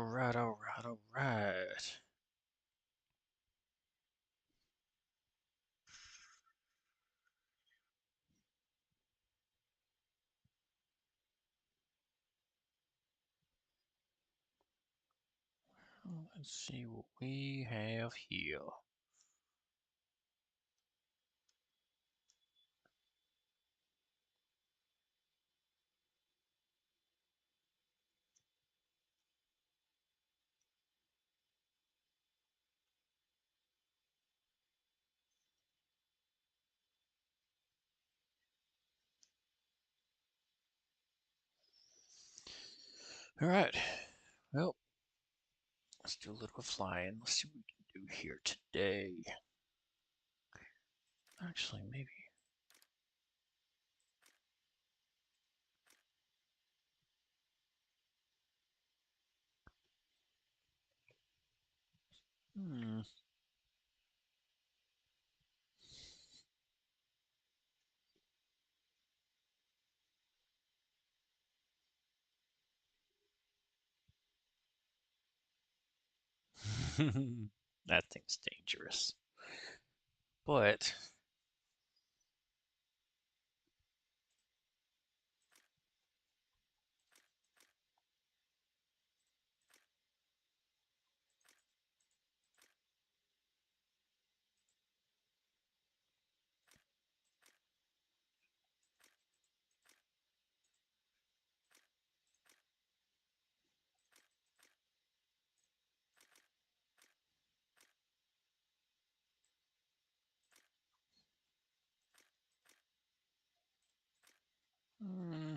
Alright, alright, alright. Let's see what we have here. Alright, well, let's do a little flying. Let's see what we can do here today. Actually, maybe. Hmm. That thing's dangerous. But, hmm,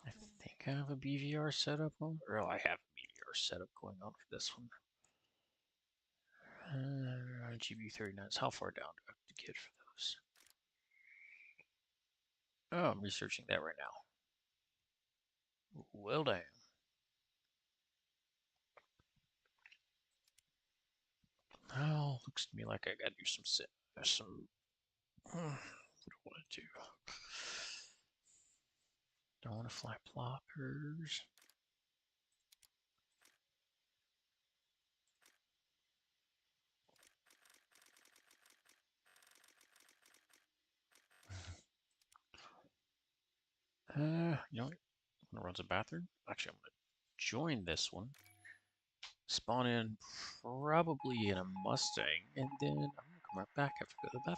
I think I have a BVR setup on. Or I have a BVR setup going on for this one. GB39s. How far down do I have to get for those? Oh, I'm researching that right now. Well, damn. Oh, looks to me like I gotta do some sit, some. What do I want to do? Don't want to fly ploppers. You know what? I'm gonna run to the bathroom. Actually, I'm gonna join this one. Spawn in probably in a Mustang, and then I'm gonna come right back after I go to the bathroom.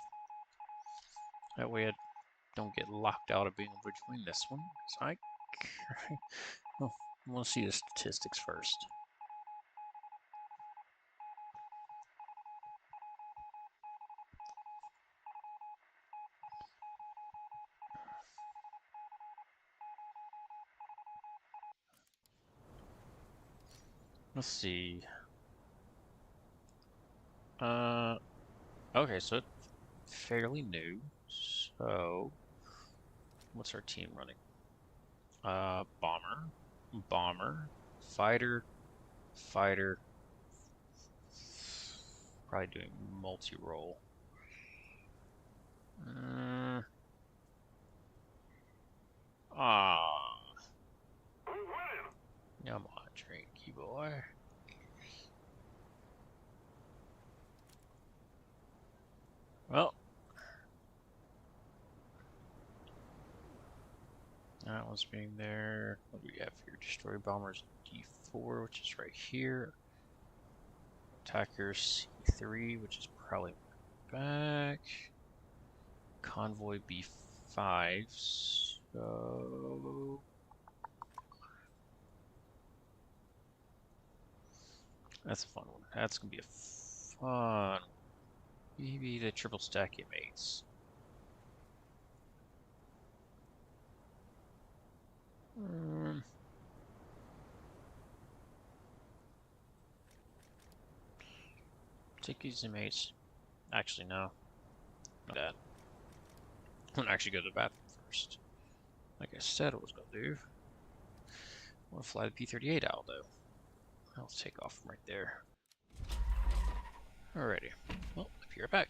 That way I don't get locked out of being able to join this one. So oh, I want to see the statistics first. Let's see. Uh, okay, so it's fairly new. So, what's our team running? Bomber, bomber, fighter, fighter. Probably doing multi-role. Uh, ah, come on, Trinky boy. Well, that one's being there. What do we have here? Destroy bombers D4, which is right here. Attacker C3, which is probably back. Convoy B5. So that's a fun one. That's gonna be a fun one. Maybe the triple stack inmates. Take these inmates. Actually, no. Not that. I'm gonna actually go to the bathroom first. Like I said I was gonna do. I want to fly the P-38 out, though. I'll take off from right there. Alrighty. Well, I'll be right back.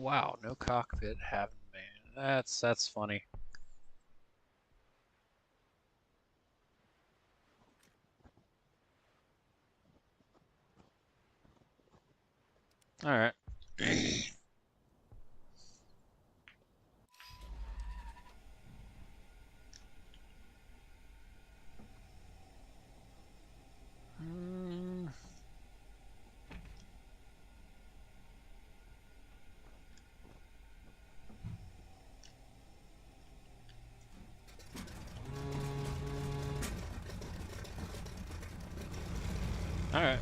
Wow, no cockpit having man. That's funny. All right. All right.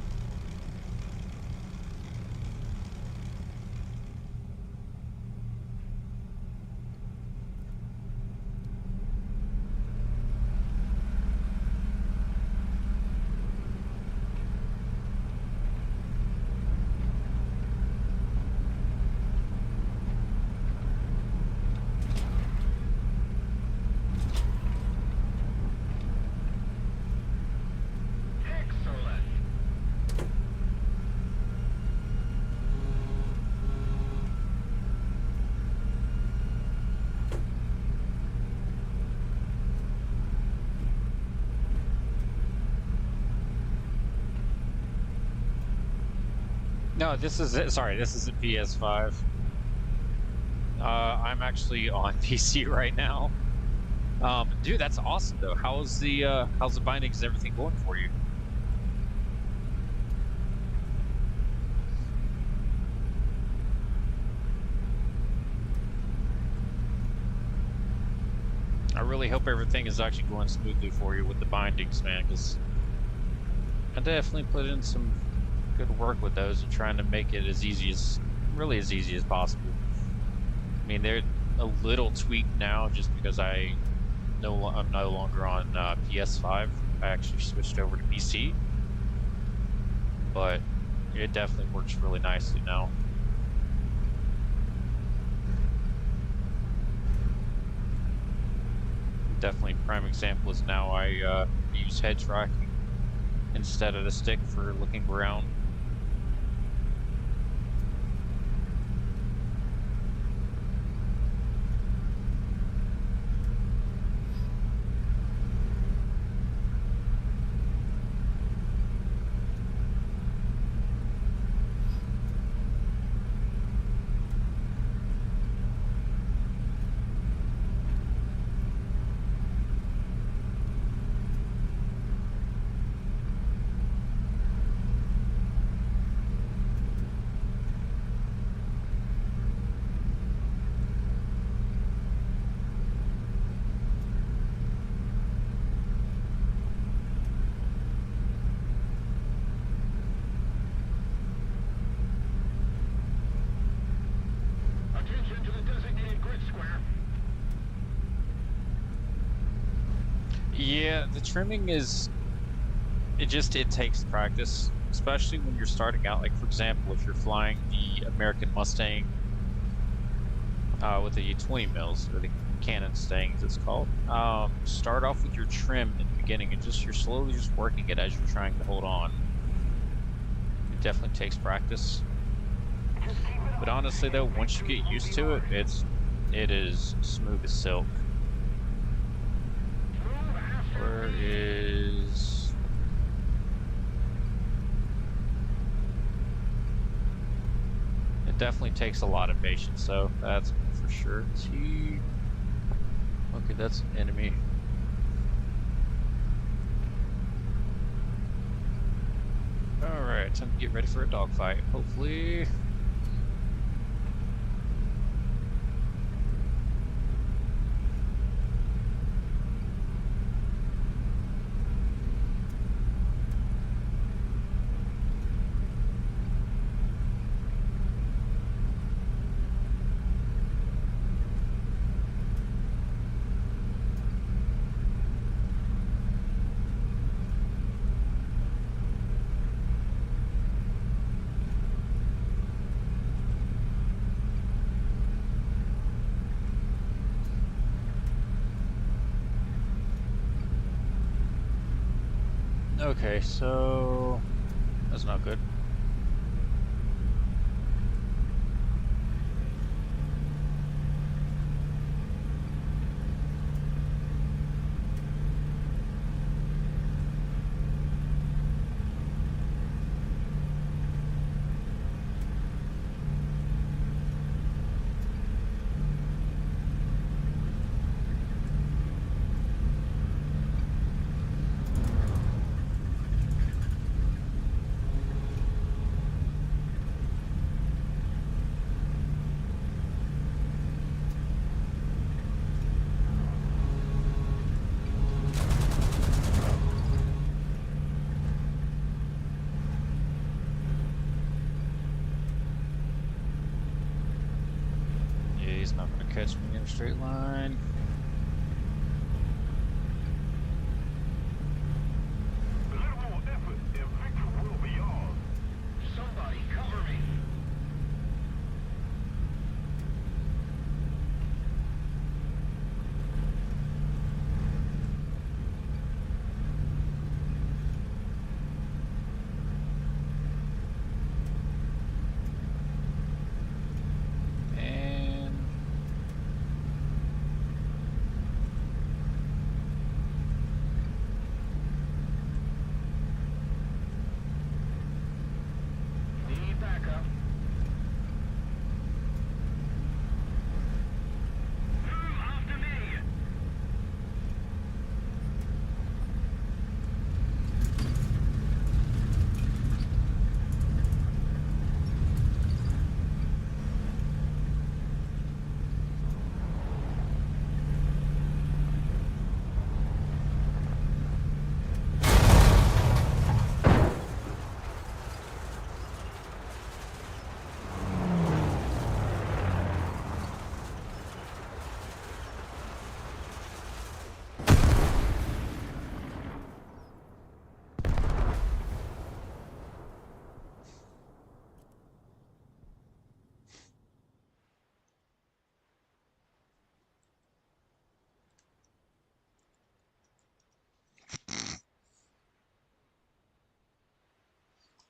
No, this is it. Sorry, this is a PS5. I'm actually on PC right now. Dude, that's awesome though. How's the bindings and everything going for you? I really hope everything is actually going smoothly for you with the bindings, man, because I definitely put in some good work with those and trying to make it as easy as possible. I mean, they're a little tweaked now just because I'm no longer on PS5. I actually switched over to PC, but it definitely works really nicely now. Definitely prime example is now I use head tracking instead of the stick for looking around. Yeah, the trimming is, it takes practice, especially when you're starting out. Like, for example, if you're flying the American Mustang with the 20 mils, or the Cannon Stang as it's called, start off with your trim in the beginning and you're slowly just working it as you're trying to hold on. It definitely takes practice. But honestly though, once you get used to it, it is smooth as silk. Where is... It definitely takes a lot of patience, so that's for sure. Is he... Okay, that's an enemy. Alright, time to get ready for a dogfight, hopefully. Okay, so that's not good. He's not going to catch me in a straight line. A little more effort and victory will be yours. Somebody cover me. Need backup. After me.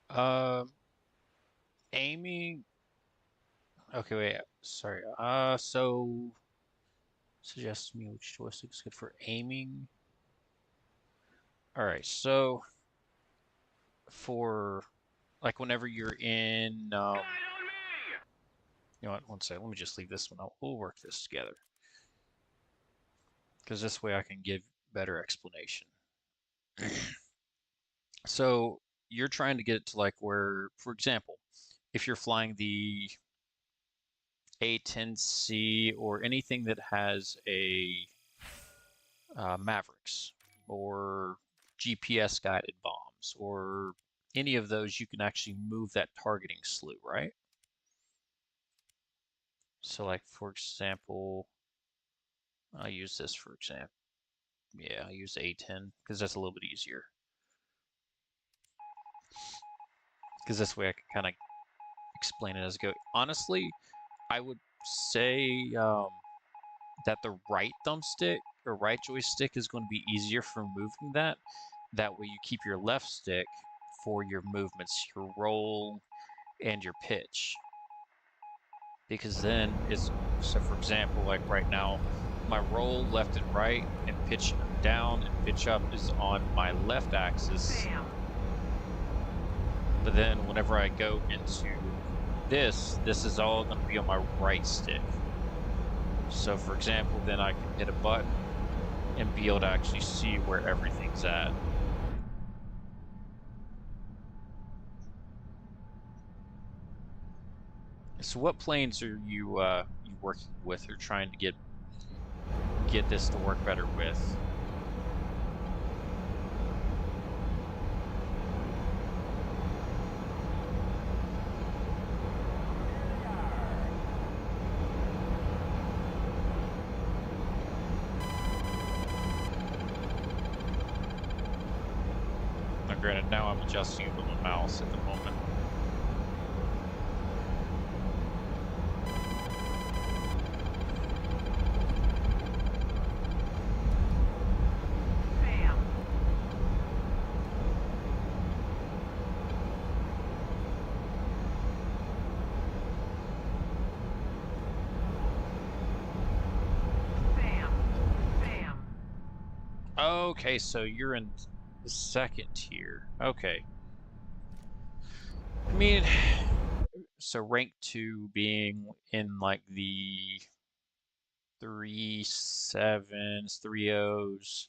Um, Aiming. Okay, wait. Sorry. So suggest me which joystick is good for aiming. All right. So for like whenever you're in, you know what? One second. Let me just leave this one out. We'll work this together because this way I can give better explanation. So you're trying to get it to like where, for example, if you're flying the A10C or anything that has a Mavericks or GPS guided bombs or any of those, you can actually move that targeting slew, right? So like, for example, I'll use this for example. Yeah, I'll use A10 because that's a little bit easier. Because this way I can kind of explain it as I go. Honestly, I would say that the right thumbstick or right joystick is going to be easier for moving that. That way you keep your left stick for your movements, your roll, and your pitch. Because then it's, so for example, like right now, my roll left and right and pitch down and pitch up is on my left axis. Bam. But then whenever I go into this is all going to be on my right stick. So for example, then I can hit a button and be able to actually see where everything's at. So what planes are you working with or trying to get this to work better with? Now granted, now I'm adjusting it with my mouse at the moment. Bam. Bam. Bam. Okay, so you're in the second tier. Okay. I mean, so rank 2 being in like the 3.7s, 3.0s,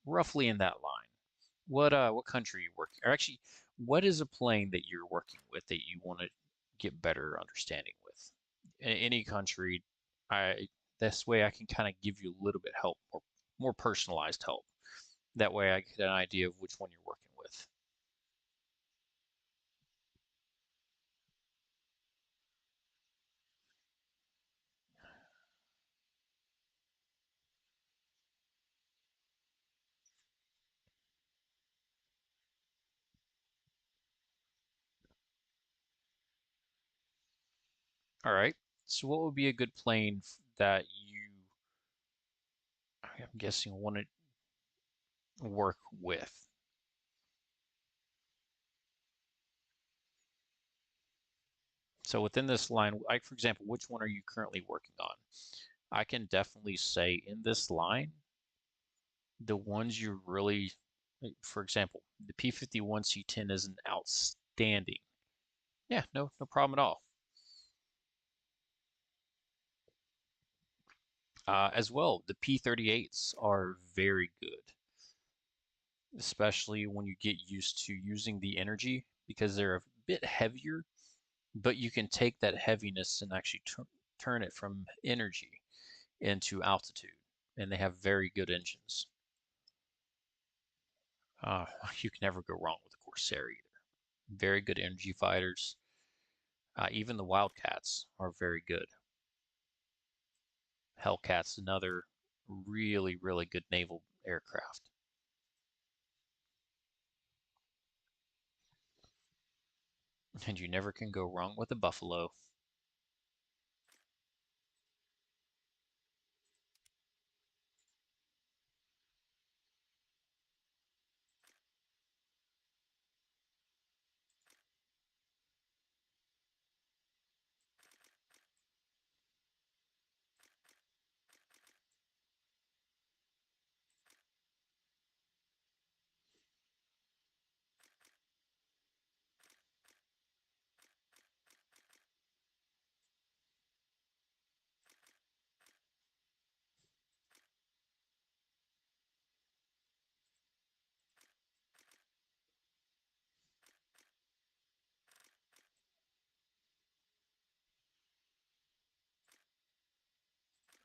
roughly in that line. What country are you working? Or actually, what is a plane that you're working with that you want to get better understanding with? Any country, I this way I can kind of give you a little bit help, more personalized help. That way I get an idea of which one you're working with. All right. So what would be a good plane that I'm guessing, want to work with? So within this line, like for example, which one are you currently working on? I can definitely say in this line, the ones you really, like, for example, the P-51 C-10 is an outstanding. Yeah, no problem at all. As well, the P-38s are very good, especially when you get used to using the energy because they're a bit heavier, but you can take that heaviness and actually turn it from energy into altitude, and they have very good engines. Uh, you can never go wrong with a Corsair either. Very good energy fighters. Even the Wildcats are very good. Hellcat's another really good naval aircraft. And you never can go wrong with a Buffalo.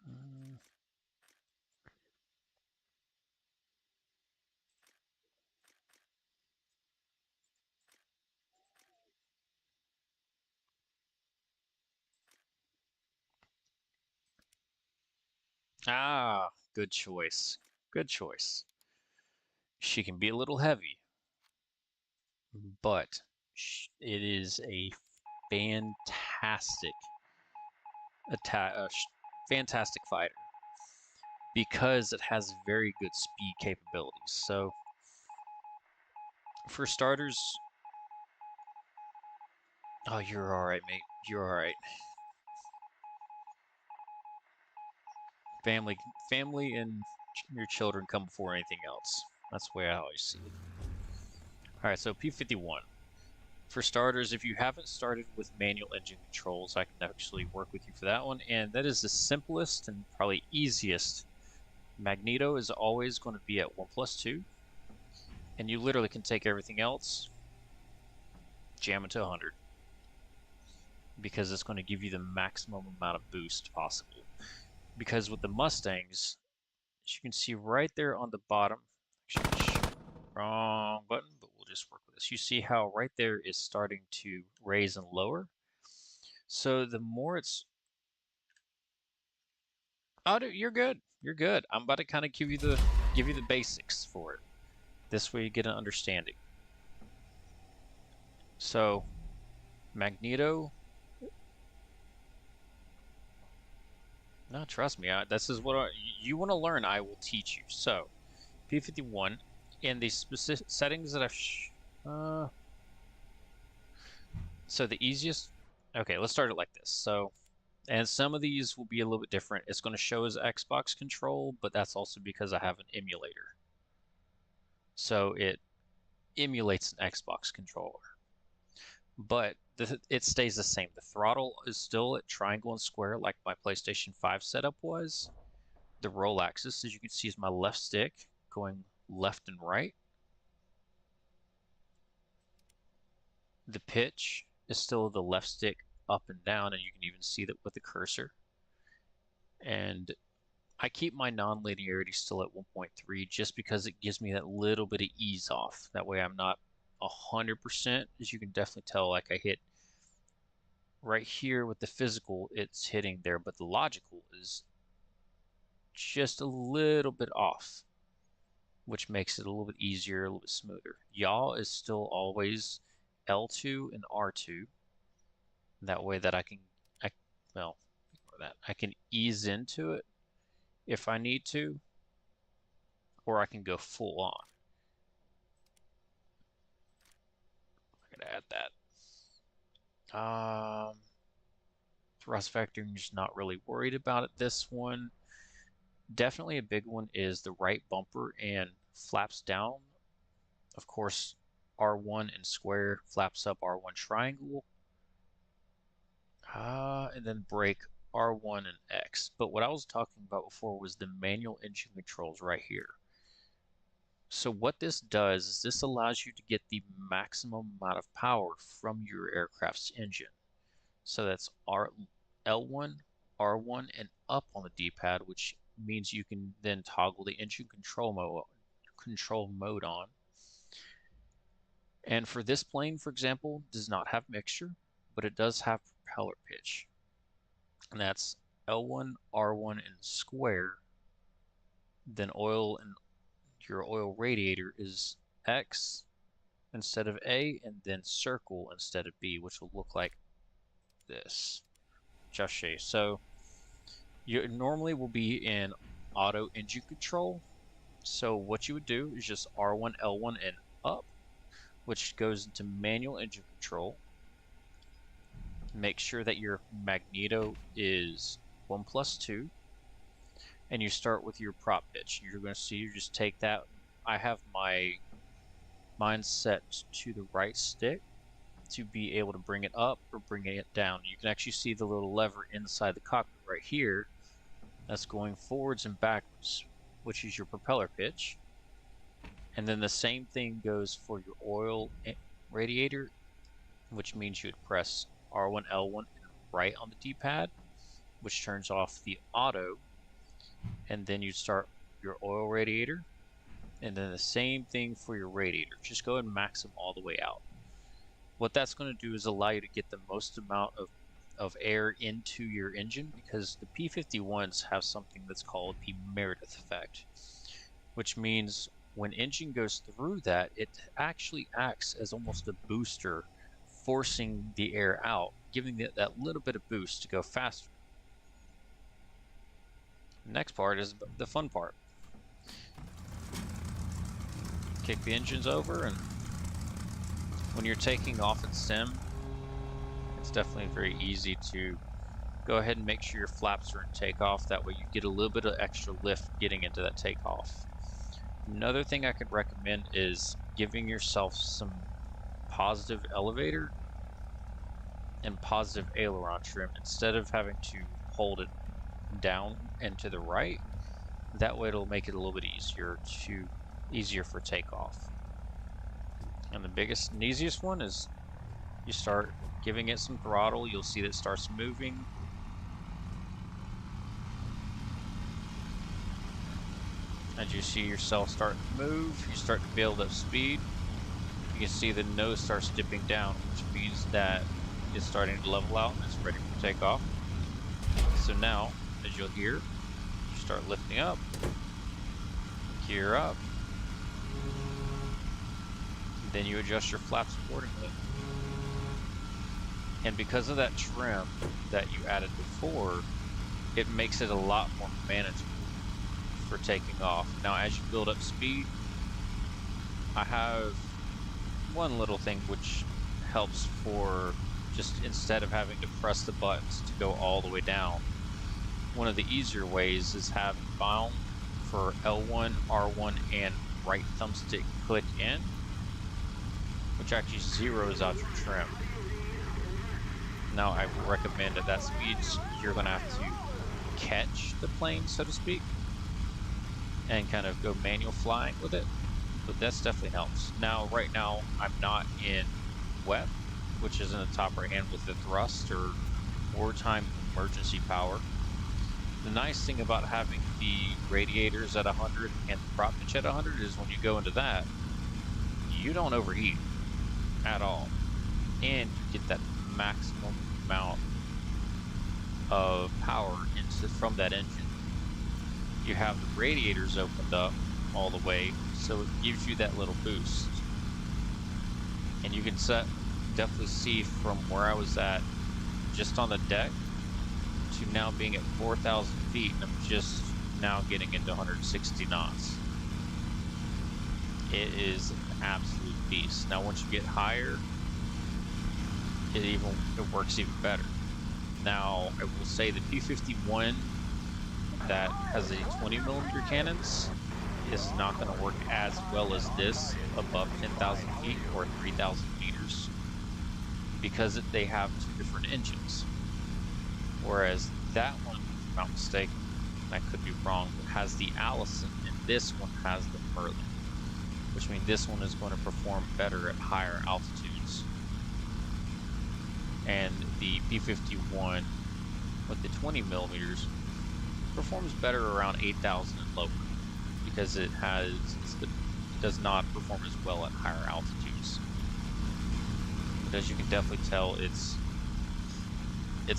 Mm. Ah, good choice. Good choice. She can be a little heavy, but it is a fantastic attack, fantastic fighter because it has very good speed capabilities. So, for starters, oh, you're all right, mate. You're all right. Family, family, and your children come before anything else. That's the way I always see it. All right, so P-51. For starters, if you haven't started with manual engine controls, I can actually work with you for that one. And that is the simplest and probably easiest. Magneto is always going to be at 1+2. And you literally can take everything else, jam it to 100. Because it's going to give you the maximum amount of boost possible. Because with the Mustangs, as you can see right there on the bottom, actually, wrong button, but we'll just work with this. You see how right there is starting to raise and lower. So the more it's, oh, dude, you're good. You're good. I'm about to kind of give you the basics for it. This way you get an understanding. So Magneto, no, trust me. This is what you want to learn. I will teach you. So P-51 in the specific settings that I've. So the easiest. Okay, let's start it like this. So, and some of these will be a little bit different. It's going to show as Xbox control, but that's also because I have an emulator. So it emulates an Xbox controller. But it stays the same. The throttle is still at triangle and square like my PlayStation 5 setup was. The roll axis, as you can see, is my left stick going left and right. The pitch is still the left stick up and down, and you can even see that with the cursor. And I keep my non-linearity still at 1.3 just because it gives me that little bit of ease off. That way I'm not 100%, as you can definitely tell, like I hit right here with the physical, it's hitting there, but the logical is just a little bit off, which makes it a little bit easier, a little bit smoother. Yaw is still always L2 and R2. That way that I can well, ignore that. I can ease into it if I need to, or I can go full on. I'm gonna add that. Thrust vectoring, just not really worried about it. This one, definitely a big one is the right bumper and flaps down. Of course, R1 and square, flaps up R1 triangle. And then brake R1 and X. But what I was talking about before was the manual engine controls right here. So what this does is this allows you to get the maximum amount of power from your aircraft's engine. So that's L1, R1, and up on the D-pad, which means you can then toggle the engine control mode on. And for this plane, for example, does not have mixture, but it does have propeller pitch. And that's L1, R1, and square. Then oil and your oil radiator is X instead of A, and then circle instead of B, which will look like this. Just show you. So you normally will be in auto engine control. So what you would do is just R1, L1, and up, which goes into manual engine control. Make sure that your magneto is 1+2, and you start with your prop pitch. You're going to see, you just take that. I have mine set to the right stick to be able to bring it up or bring it down. You can actually see the little lever inside the cockpit right here that's going forwards and backwards, which is your propeller pitch. And then the same thing goes for your oil radiator, which means you would press R1, L1, and right on the D-pad, which turns off the auto, and then you'd start your oil radiator, and then the same thing for your radiator. Just go ahead and max them all the way out. What that's going to do is allow you to get the most amount of air into your engine, because the P-51s have something that's called the Meredith effect, which means when engine goes through that, it actually acts as almost a booster, forcing the air out, giving it that little bit of boost to go faster. The next part is the fun part. Kick the engines over, and when you're taking off in sim, it's definitely very easy to go ahead and make sure your flaps are in takeoff. That way you get a little bit of extra lift getting into that takeoff. Another thing I could recommend is giving yourself some positive elevator and positive aileron trim instead of having to hold it down and to the right. That way it'll make it a little bit easier for takeoff. And the biggest and easiest one is you start giving it some throttle. You'll see that it starts moving. As you see yourself starting to move, you start to build up speed. You can see the nose starts dipping down, which means that it's starting to level out and it's ready for takeoff. So now, as you'll hear, you start lifting up, gear up, and then you adjust your flaps accordingly. And because of that trim that you added before, it makes it a lot more manageable for taking off. Now, as you build up speed, I have one little thing which helps for just instead of having to press the buttons to go all the way down. One of the easier ways is having bound for L1, R1, and right thumbstick click in, which actually zeroes out your trim. Now, I would recommend at that speed, you're going to have to catch the plane, so to speak, and kind of go manual flying with it, but that's definitely helps. Now, right now, I'm not in wet, which is in the top right hand with the thrust or wartime emergency power. The nice thing about having the radiators at 100 and the prop pitch at 100 is when you go into that, you don't overheat at all, and you get that maximum amount of power from that engine. You have the radiators opened up all the way, so it gives you that little boost. And you can definitely see from where I was at just on the deck to now being at 4,000 feet, and I'm just now getting into 160 knots. It is an absolute beast. Now, once you get higher, it works even better. Now, I will say the P-51 that has a 20mm cannons is not going to work as well as this above 10,000 feet or 3,000 meters because they have two different engines. Whereas that one, if I'm not mistaken, I could be wrong, has the Allison and this one has the Merlin, which means this one is going to perform better at higher altitudes. And the P-51 with the 20mm performs better around 8,000 and lower because it does not perform as well at higher altitudes. But as you can definitely tell, it's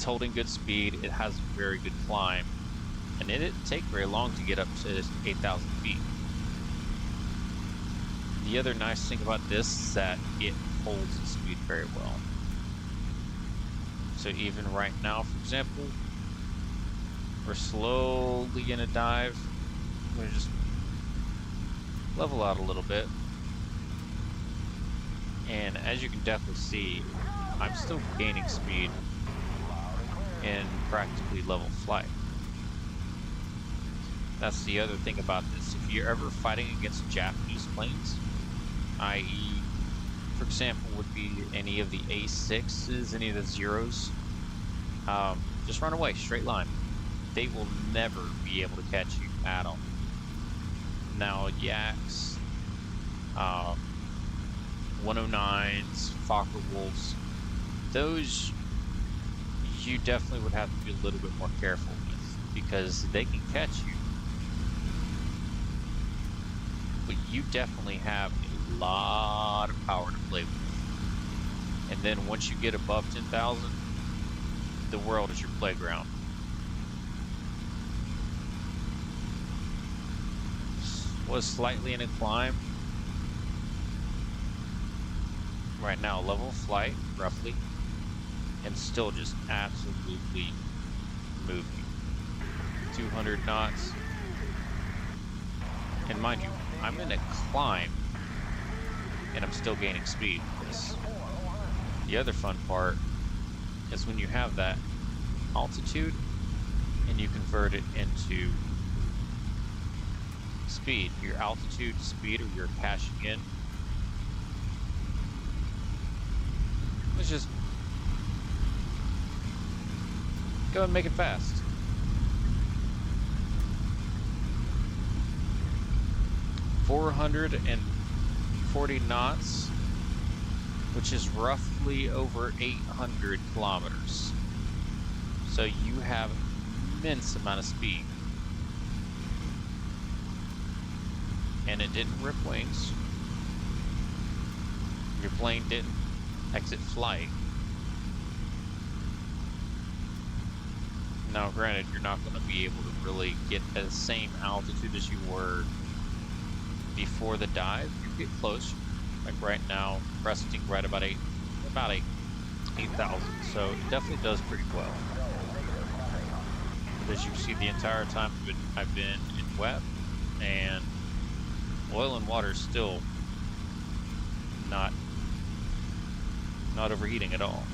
holding good speed. It has very good climb, and it didn't take very long to get up to 8,000 feet. The other nice thing about this is that it holds its speed very well. So even right now, for example, we're slowly gonna dive. We're gonna just level out a little bit. And as you can definitely see, I'm still gaining speed in practically level flight. That's the other thing about this. If you're ever fighting against Japanese planes, i.e., for example, would be any of the A6s, any of the Zeros, just run away, straight line. They will never be able to catch you at all. Now, Yaks, 109s, Fokker Wolves, those you definitely would have to be a little bit more careful with because they can catch you. But you definitely have a lot of power to play with. And then once you get above 10,000, the world is your playground. Was slightly in a climb. Right now, level flight, roughly. And still just absolutely moving. 200 knots. And mind you, I'm in a climb, and I'm still gaining speed. The other fun part is when you have that altitude, and you convert it into speed, your altitude, speed, or your cashing in. Let's just go and make it fast. .440 knots, which is roughly over 800 kilometers. So you have immense amount of speed. And it didn't rip wings. Your plane didn't exit flight. Now granted, you're not going to be able to really get the same altitude as you were before the dive. You get close, like right now, resting right about 8,000. So it definitely does pretty well. As you can see, the entire time I've been in wet, and oil and water is still not overheating at all.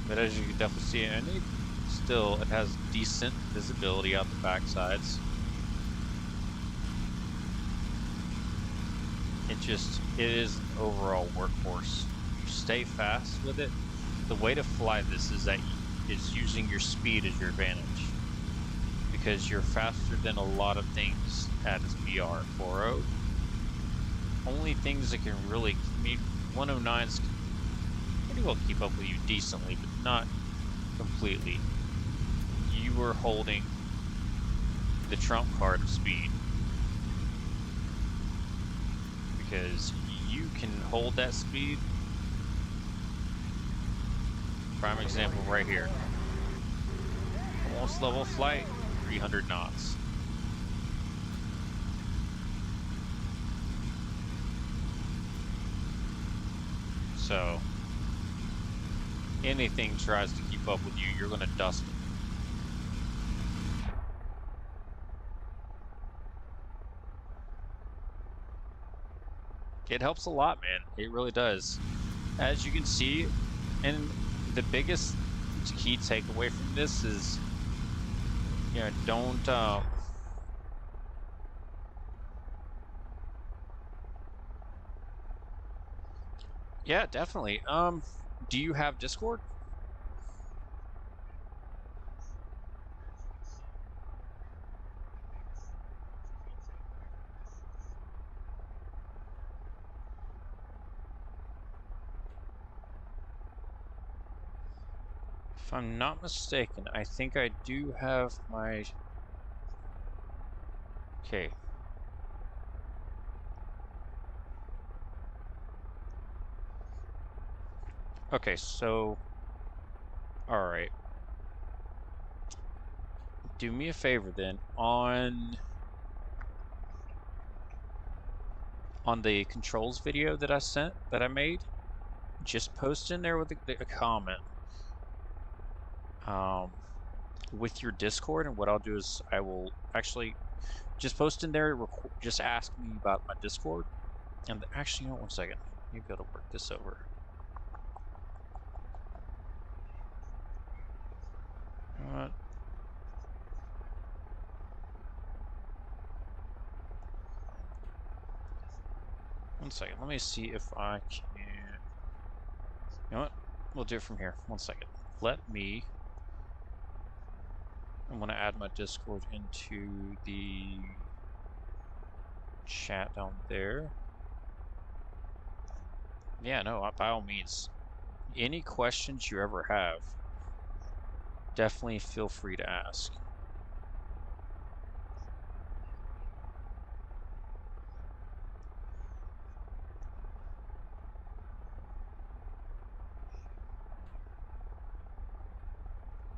But as you can definitely see, and it has decent visibility out the backsides. It is an overall workhorse. You stay fast with it. The way to fly this is that is using your speed as your advantage, because you're faster than a lot of things at VR40. Only things that can really, 109s can pretty well keep up with you decently, but not completely. You are holding the trump card of speed, because you can hold that speed. Prime example right here. Almost level flight, 300 knots. So anything tries to keep up with you, you're gonna dust them. It helps a lot, man. It really does. As you can see, and the biggest key takeaway from this is, don't yeah, definitely. Do you have Discord? If I'm not mistaken, I think I do have my... Okay. Okay, so... Alright. Do me a favor then. On the controls video that I made, just post in there with a comment. With your Discord, and what I'll do is I will actually just post in there, just ask me about my Discord. And actually, you know, 1 second. You gotta work this over. You know what? 1 second. Let me see if I can. You know what? We'll do it from here. 1 second. I'm gonna add my Discord into the chat down there. Yeah, no, by all means. Any questions you ever have, definitely feel free to ask.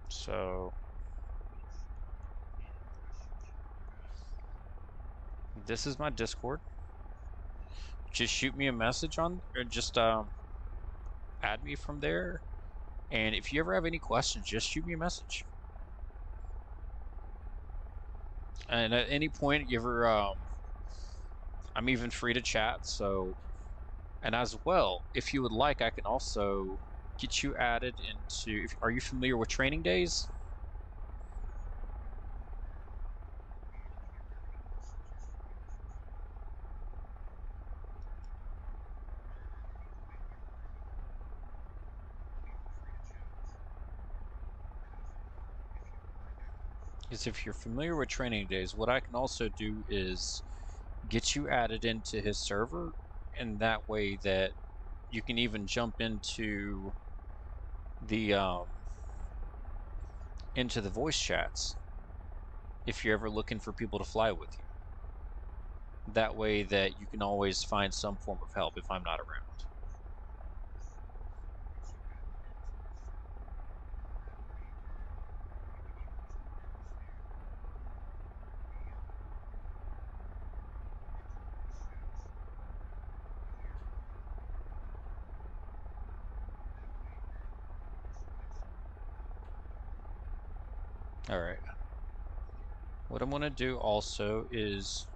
So, this is my Discord. Just shoot me a message or just add me from there. And if you ever have any questions, just shoot me a message. And at any point, you ever, I'm even free to chat. So, and as well, if you would like, I can also get you added into. Are you familiar with training days? Because if you're familiar with training days, what I can also do is get you added into his server, and that way that you can even jump the into the voice chats if you're ever looking for people to fly with you. That way that you can always find some form of help if I'm not around. All right. What I'm going to do also is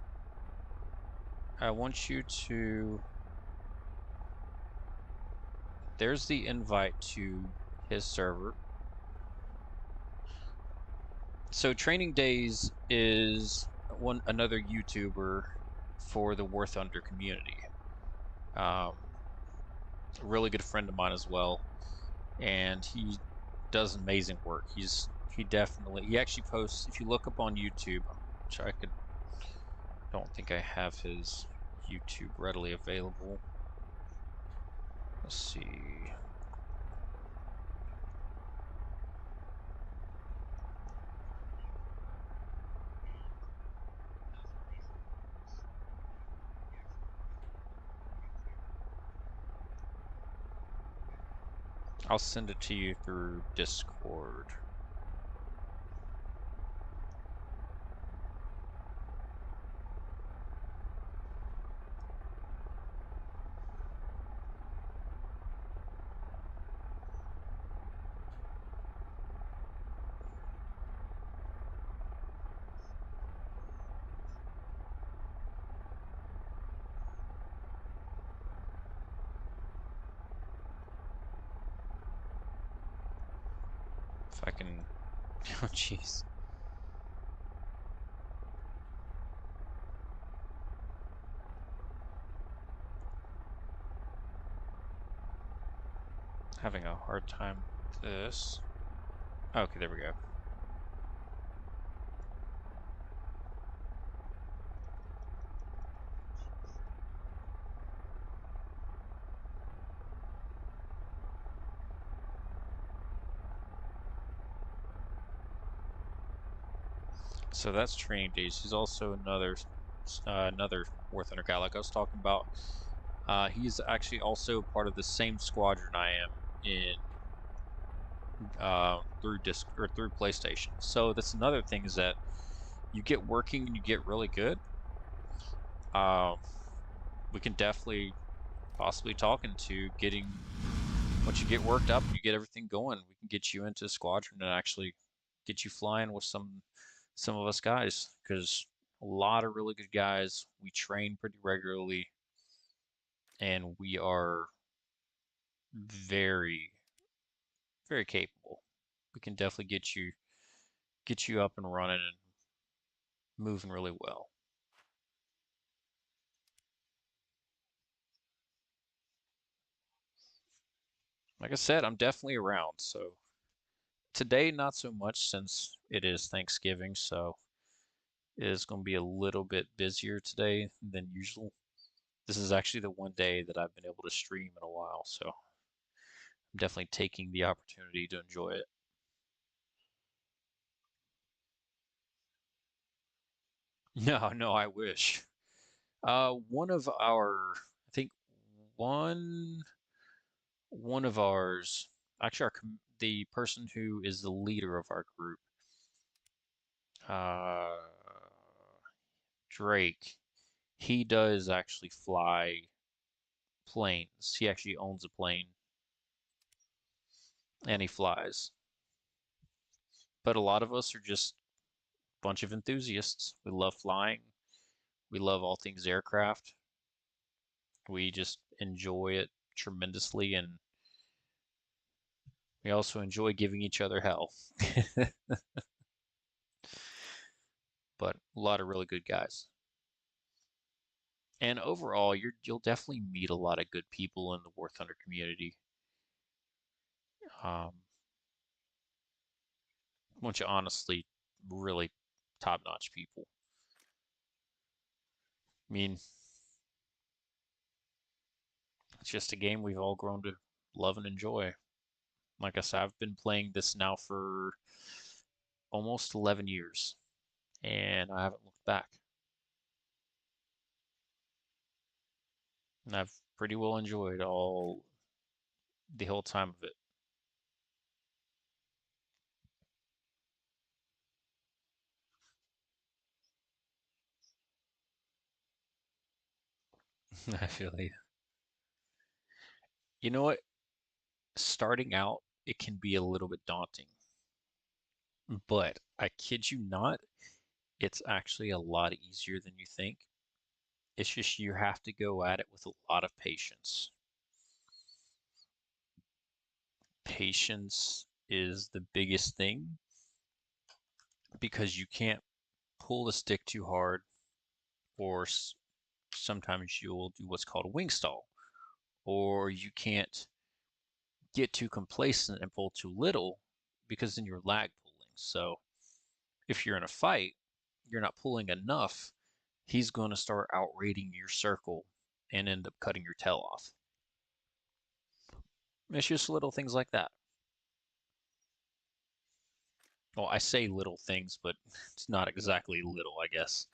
I want you to... There's the invite to his server. So Training Days is another YouTuber for the War Thunder community. A really good friend of mine as well, and he does amazing work. He actually posts, if you look up on YouTube, which don't think I have his YouTube readily available. Let's see. I'll send it to you through Discord. If I can, oh jeez. Having a hard time with this. Okay, there we go. So that's training days. He's also another War Thunder guy like I was talking about. He's actually also part of the same squadron I am in through disc or through PlayStation. So that's another thing is that you get working and you get really good. Um, we can definitely possibly talk into getting once you get worked up and you get everything going, we can get you into a squadron and actually get you flying with some of us guys because a lot of really good guys. We train pretty regularly and we are very very capable. We can definitely get you up and running and moving really well. Like I said, I'm definitely around. So today, not so much since it is Thanksgiving. So it is going to be a little bit busier today than usual. This is actually the one day that I've been able to stream in a while. So I'm definitely taking the opportunity to enjoy it. No, no, I wish. One of our, I think one one of ours, actually, the person who is the leader of our group, uh, Drake, he does actually fly planes. He actually owns a plane and he flies. But a lot of us are just a bunch of enthusiasts. We love flying. We love all things aircraft. We just enjoy it tremendously, and we also enjoy giving each other hell. But a lot of really good guys. And overall, you'll definitely meet a lot of good people in the War Thunder community. Um, bunch of honestly really top-notch people. I mean, it's just a game we've all grown to love and enjoy. Like I said, I've been playing this now for almost 11 years, and I haven't looked back. And I've pretty well enjoyed all the whole time of it. I feel you. You know what? Starting out, it can be a little bit daunting, but I kid you not, it's actually a lot easier than you think. It's just you have to go at it with a lot of patience. Patience is the biggest thing because you can't pull the stick too hard, or sometimes you'll do what's called a wing stall, or you can't get too complacent and pull too little because then you're lag pulling. So if you're in a fight, you're not pulling enough, he's going to start outrating your circle and end up cutting your tail off. It's just little things like that. Well, I say little things, but it's not exactly little, I guess.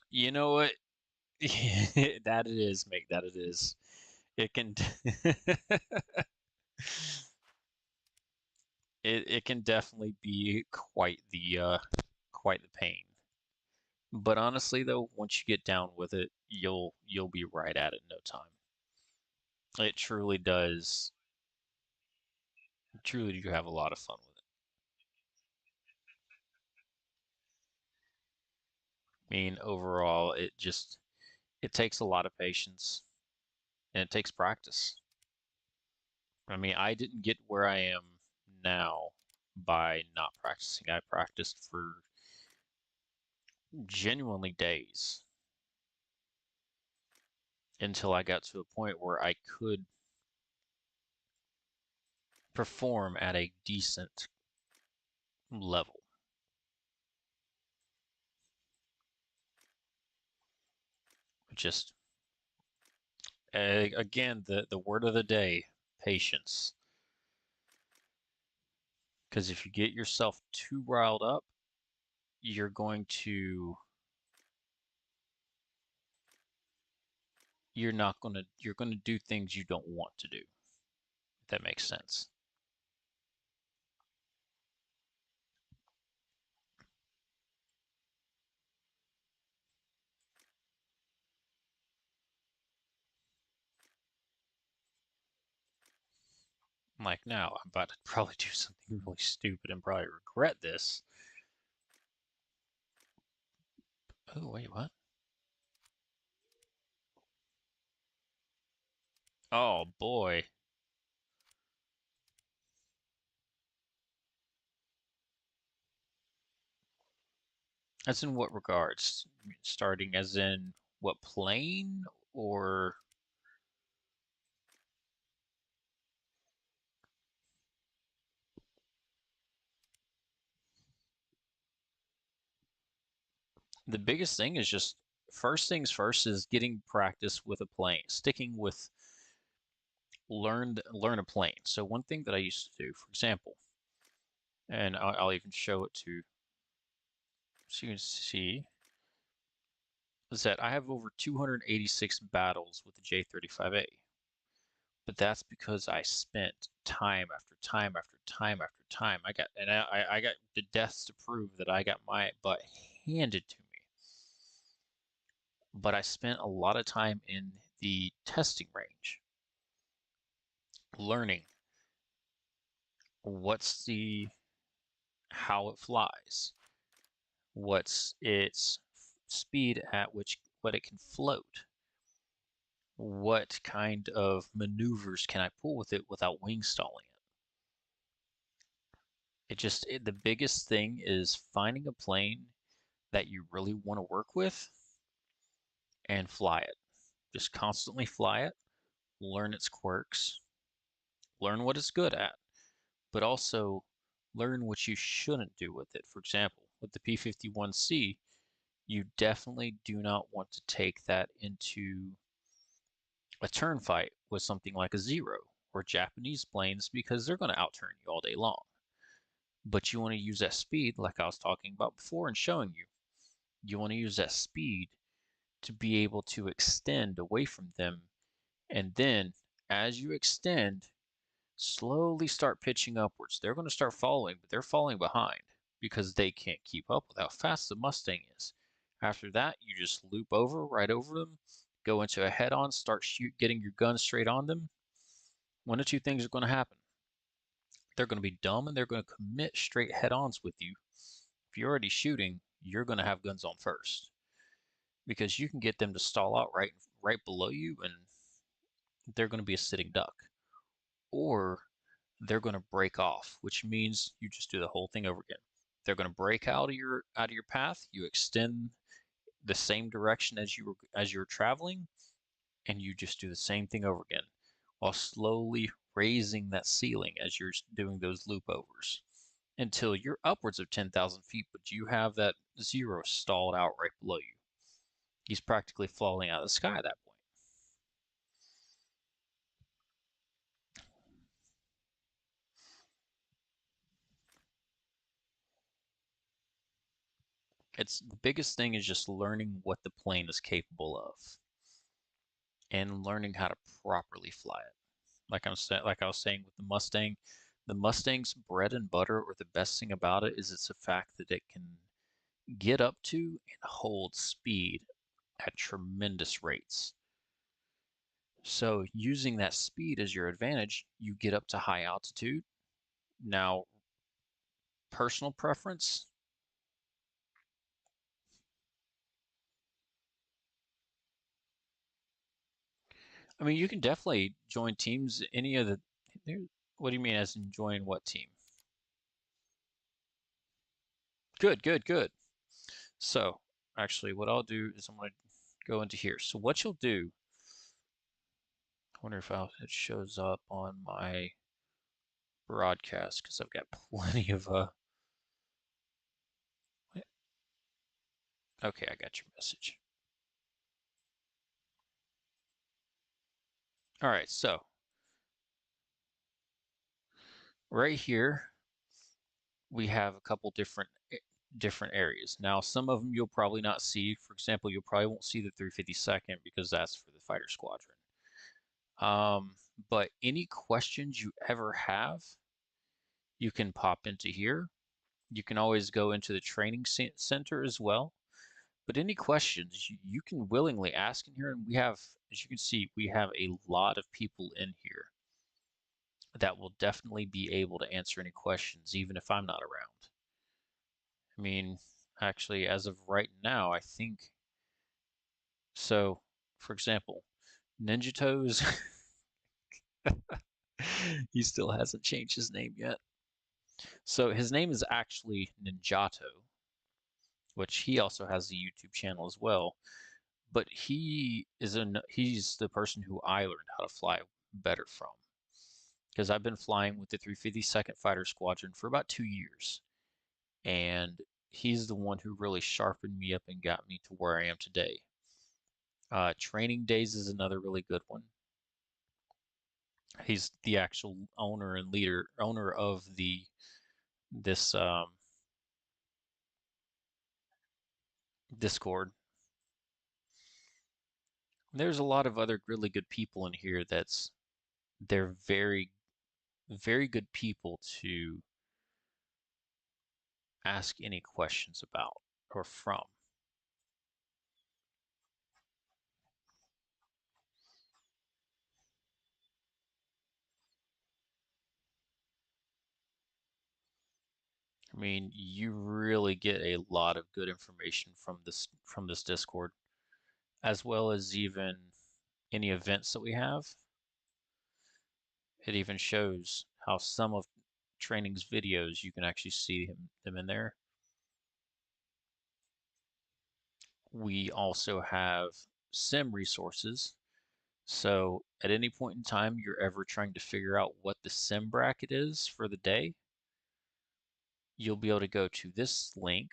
You know what? That it is, mate. That it is. It can it can definitely be quite the pain. But honestly though, once you get down with it, you'll be right at it in no time. It truly does. Truly do have a lot of fun with it. I mean, overall, it takes a lot of patience and it takes practice. I mean, I didn't get where I am now by not practicing. I practiced for genuinely days until I got to a point where I could perform at a decent level. Just again, the word of the day, patience. Because if you get yourself too riled up, you're going to you're going to do things you don't want to do. If that makes sense. Like now, I'm about to probably do something really stupid and probably regret this. Oh wait, what? Oh boy. As in what regards? Starting as in what plane or the biggest thing is just first things first is getting practice with a plane, sticking with learn a plane. So one thing that I used to do, for example, and I'll even show it to so you can see is that I have over 286 battles with the J35A. But that's because I spent time after time after time after time. I got the deaths to prove that I got my butt handed to me. But I spent a lot of time in the testing range, learning what's the how it flies, what's its speed at which what it can float, what kind of maneuvers can I pull with it without wing stalling it. The biggest thing is finding a plane that you really want to work with and fly it. Just constantly fly it, learn its quirks, learn what it's good at, but also learn what you shouldn't do with it. For example, with the P-51C, you definitely do not want to take that into a turn fight with something like a Zero or Japanese planes because they're going to outturn you all day long. But you want to use that speed, like I was talking about before and showing you. You want to use that speed to be able to extend away from them. And then as you extend, slowly start pitching upwards. They're going to start falling, but they're falling behind because they can't keep up with how fast the Mustang is. After that, you just loop over, right over them, go into a head-on, start getting your gun straight on them. One of two things are going to happen. They're going to be dumb and they're going to commit straight head-ons with you. If you're already shooting, you're going to have guns on first because you can get them to stall out right below you and they're going to be a sitting duck. Or they're going to break off, which means you just do the whole thing over again. They're going to break out of your path. You extend the same direction as you were traveling, and you just do the same thing over again, while slowly raising that ceiling as you're doing those loop overs until you're upwards of 10,000 feet, but you have that Zero stalled out right below you. He's practically falling out of the sky at that point. It's the biggest thing is just learning what the plane is capable of and learning how to properly fly it. Like I was saying with the Mustang's bread and butter, or the best thing about it, is it's the fact that it can get up to and hold speed at tremendous rates. So using that speed as your advantage, you get up to high altitude. Now, personal preference, I mean, you can definitely join teams. Any of the. What do you mean, as in join what team? Good, good, good. So, actually, what I'll do is I'm going to go into here. So, what you'll do, I wonder if it shows up on my broadcast because I've got plenty of. Okay, I got your message. All right, so right here we have a couple different areas. Now, some of them you'll probably not see. For example, you'll probably won't see the 352nd because that's for the fighter squadron. Um, but any questions you ever have, you can pop into here. You can always go into the training center as well. But any questions you can willingly ask in here, and we have, as you can see, we have a lot of people in here that will definitely be able to answer any questions, even if I'm not around. I mean, actually, as of right now, I think so. For example, Ninja Toes, he still hasn't changed his name yet. So his name is actually Ninjato, which he also has a YouTube channel as well. But he's the person who I learned how to fly better from because I've been flying with the 352nd Fighter Squadron for about 2 years, and he's the one who really sharpened me up and got me to where I am today. Training Days is another really good one. He's the actual owner and owner of this Discord. There's a lot of other really good people in here they're very very good people to ask any questions about or from. I mean, you really get a lot of good information from this Discord, as well as even any events that we have. It even shows how some of training's videos you can actually see them in there. We also have sim resources. So at any point in time you're ever trying to figure out what the sim bracket is for the day, you'll be able to go to this link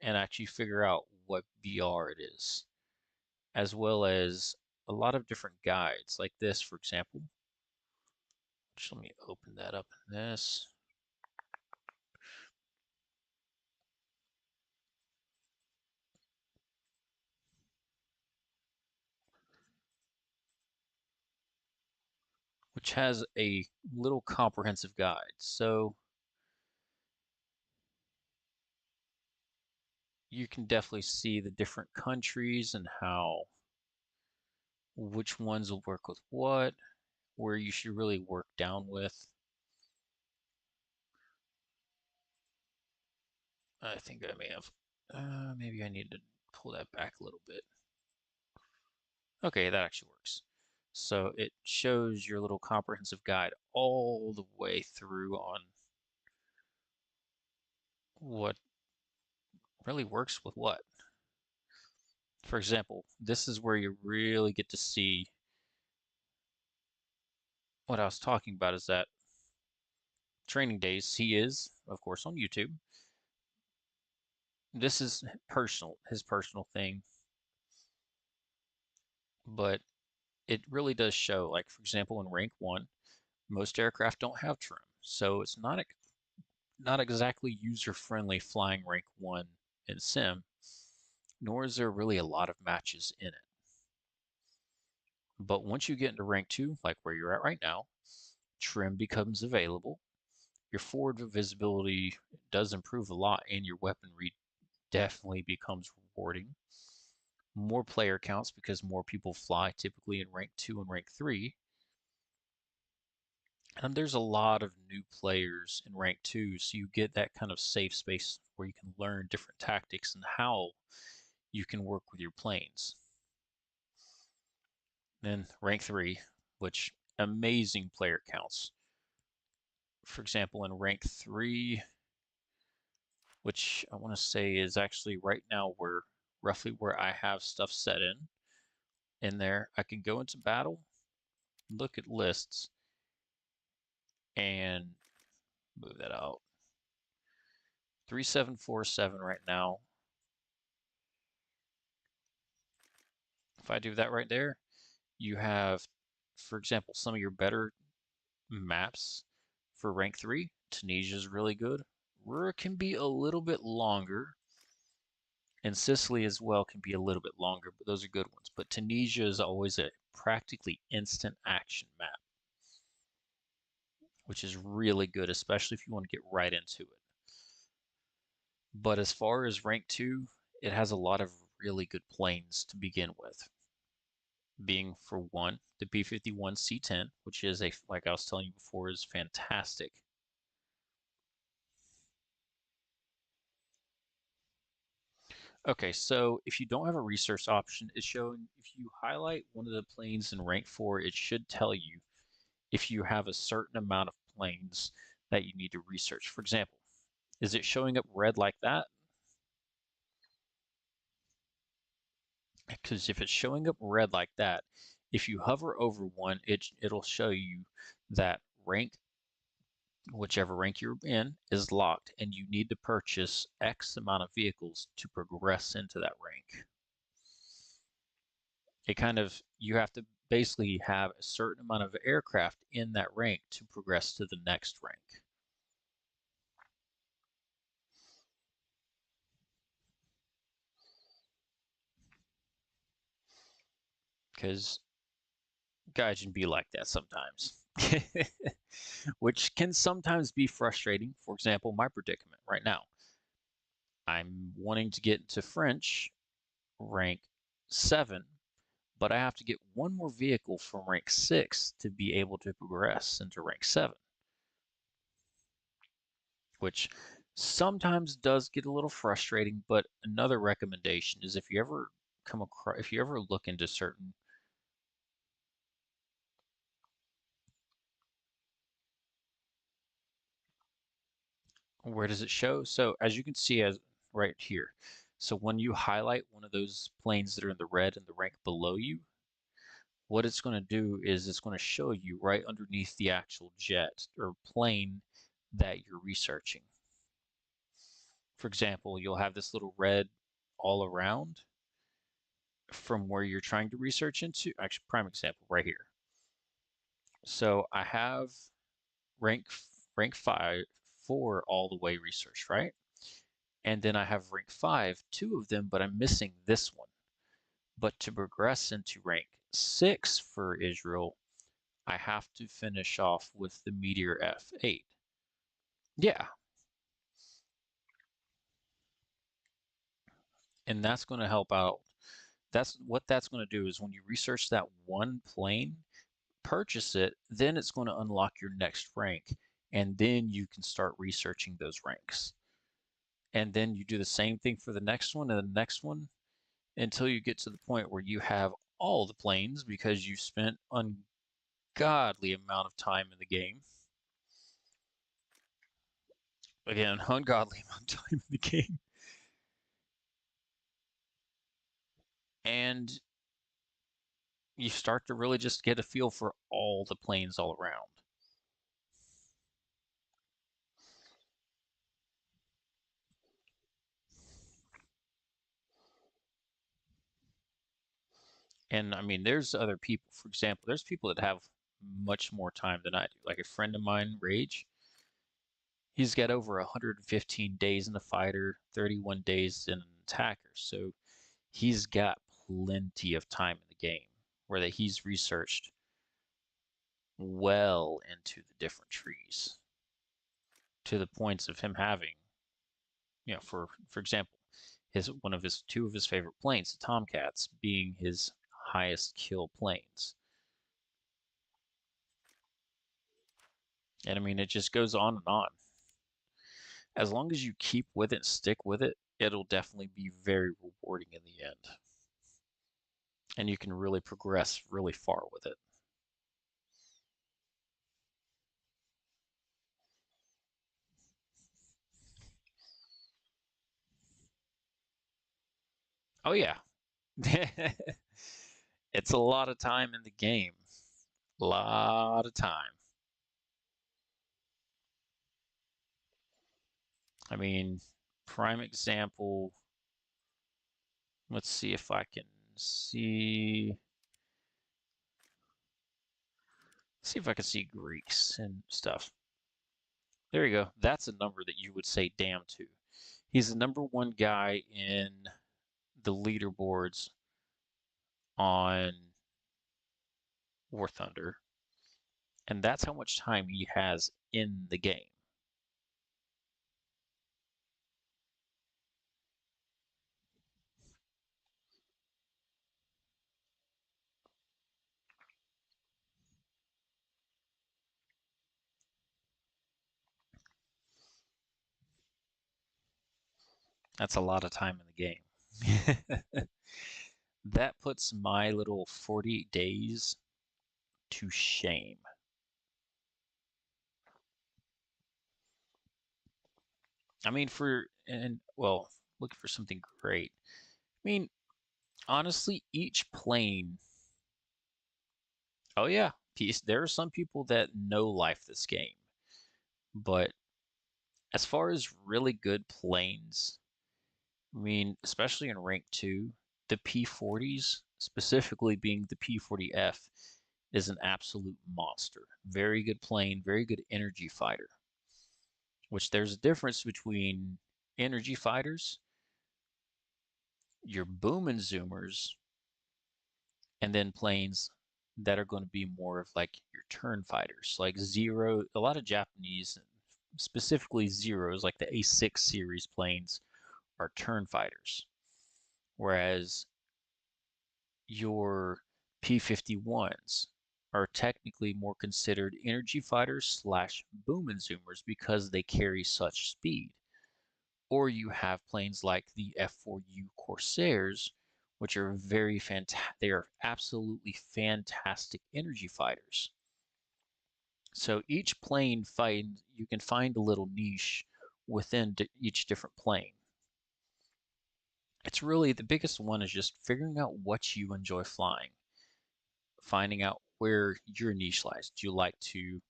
and actually figure out what BR it is, as well as a lot of different guides like this, for example. Just let me open that up in this. Which has a little comprehensive guide. So you can definitely see the different countries and how which ones will work with what, where you should really work down with. I think I may have, maybe I need to pull that back a little bit. Okay, that actually works. So it shows your little comprehensive guide all the way through on what really works with what. For example, this is where you really get to see what I was talking about is that Training Days, he is, of course, on YouTube. This is his personal thing, but it really does show, like, for example, in rank one, most aircraft don't have trim. So it's not exactly user-friendly flying rank one in sim, nor is there really a lot of matches in it. But once you get into rank two, like where you're at right now, trim becomes available. Your forward visibility does improve a lot, and your weaponry definitely becomes rewarding. More player counts because more people fly typically in rank 2 and rank 3. And there's a lot of new players in rank 2, so you get that kind of safe space where you can learn different tactics and how you can work with your planes. Then rank 3, which amazing player counts. For example, in rank 3, which I want to say is actually right now where roughly where I have stuff set in there, I can go into battle, look at lists, and move that out. 3747 right now. If I do that right there, you have, for example, some of your better maps for rank 3. Tunisia is really good. Rura can be a little bit longer, and Sicily as well can be a little bit longer, but those are good ones. But Tunisia is always a practically instant action map, which is really good, especially if you want to get right into it. But as far as rank 2, it has a lot of really good planes to begin with. Being for one, the B-51C-10, which is like I was telling you before, is fantastic. Okay, so if you don't have a research option, it's showing if you highlight one of the planes in rank 4, it should tell you if you have a certain amount of planes that you need to research. For example, is it showing up red like that? Because if it's showing up red like that, if you hover over one, it'll show you that rank, whichever rank you're in, is locked, and you need to purchase X amount of vehicles to progress into that rank. You have to basically have a certain amount of aircraft in that rank to progress to the next rank. Because Gaijin be like that sometimes. Which can sometimes be frustrating. For example, my predicament right now. I'm wanting to get into French rank 7, but I have to get one more vehicle from rank 6 to be able to progress into rank 7, which sometimes does get a little frustrating. But another recommendation is if you ever look into certain, where does it show? So as you can see as right here, so when you highlight one of those planes that are in the red and the rank below you, what it's going to do is it's going to show you right underneath the actual jet or plane that you're researching. For example, you'll have this little red all around from where you're trying to research into. Actually, prime example right here. So I have rank rank 4 all the way researched, right? And then I have rank 5, 2 of them, but I'm missing this one. But to progress into rank 6 for Israel, I have to finish off with the Meteor F8. Yeah, and that's going to help out. That's what that's going to do is when you research that one plane, purchase it, then it's going to unlock your next rank, and then you can start researching those ranks. And then you do the same thing for the next one and the next one until you get to the point where you have all the planes because you spent ungodly amount of time in the game. Again, ungodly amount of time in the game. And you start to really just get a feel for all the planes all around. And I mean, there's other people. For example, there's people that have much more time than I do. Like a friend of mine, Rage, he's got over 115 days in a fighter, 31 days in an attacker. So he's got plenty of time in the game where that he's researched well into the different trees to the points of him having, for example, his one of his two of his favorite planes, the Tomcats, being his highest kill planes. And I mean, it just goes on and on. As long as you keep with it, stick with it, it'll definitely be very rewarding in the end. and you can really progress really far with it. Oh yeah. It's a lot of time in the game. A lot of time. I mean, prime example, let's see if I can see see if I can see Greeks and stuff. There you go. That's a number that you would say damn to. He's the number one guy in the leaderboards on War Thunder, and that's how much time he has in the game. That's a lot of time in the game. That puts my little 48 days to shame. I mean, well, looking for something great. I mean, honestly, each plane. Oh yeah, there are some people that know life this game, but as far as really good planes, I mean, especially in rank two, the P40s, specifically being the P40F, is an absolute monster. Very good plane, very good energy fighter. Which there's a difference between energy fighters, your boom and zoomers, and then planes that are going to be more of like your turn fighters, like Zero. A lot of Japanese, specifically Zeros, like the A6 series planes, are turn fighters, whereas your P51s are technically more considered energy fighters slash boom and zoomers because they carry such speed. Or you have planes like the F4U Corsairs, which are very fantastic. They are absolutely fantastic energy fighters. So each plane you can find a little niche within each different plane. It's really the biggest one is just figuring out what you enjoy flying, finding out where your niche lies. Do you like to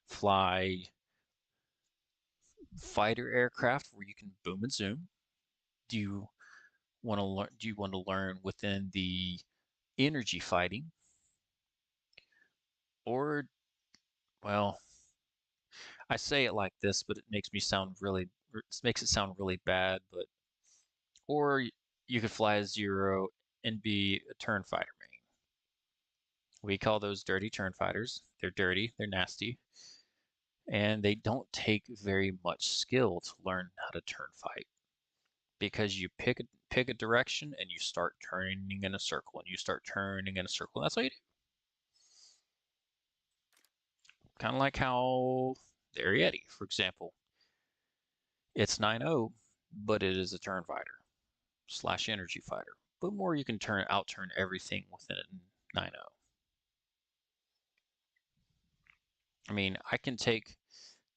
fly fighter aircraft where you can boom and zoom? Do you want to learn? Do you want to learn within the energy fighting, or well, I say it like this, but it makes me sound really it makes it sound really bad. But or you could fly a Zero and be a turn fighter main. We call those dirty turn fighters. They're dirty, they're nasty, and they don't take very much skill to learn how to turn fight because you pick a direction and you start turning in a circle and you start turning in a circle. That's all you do. Kind of like how the Ariete, for example, it's 9-0, but it is a turn fighter slash energy fighter. But more you can outturn everything within it in 9-0. I mean, I can take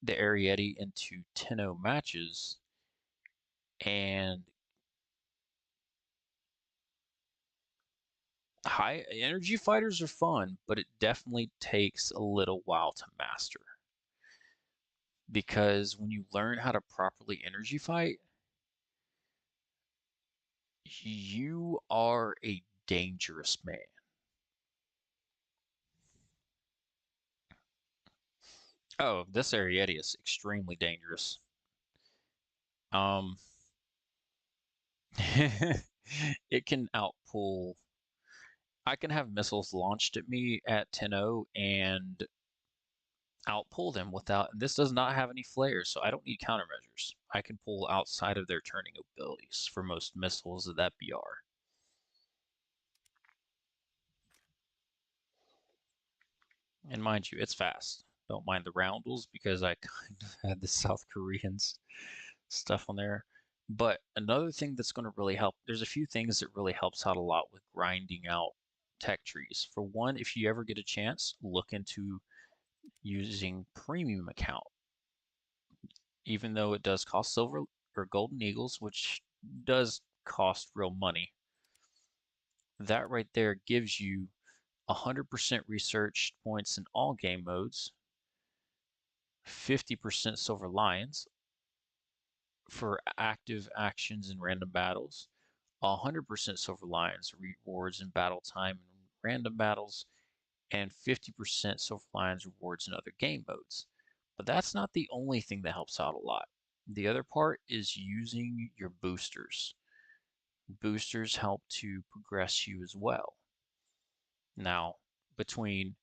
the Ariete into 10-0 matches and high energy fighters are fun, but it definitely takes a little while to master. Because when you learn how to properly energy fight, you are a dangerous man. Oh, this Ariete is extremely dangerous. Um, it can outpull. I can have missiles launched at me at 10-0 and outpull them without. And this does not have any flares, so I don't need countermeasures. I can pull outside of their turning abilities for most missiles of that BR. And mind you, it's fast. Don't mind the roundels because I kind of had the South Koreans stuff on there. But another thing that's going to really help, there's a few things that really helps out a lot with grinding out tech trees. For one, if you ever get a chance, look into using premium account, even though it does cost silver or golden eagles, which does cost real money. That right there gives you 100% research points in all game modes, 50% silver lions for active actions in random battles, 100% silver lions rewards in battle time and random battles, and 50% silver lions rewards in other game modes. But that's not the only thing that helps out a lot. The other part is using your boosters. Boosters help to progress you as well. Now, between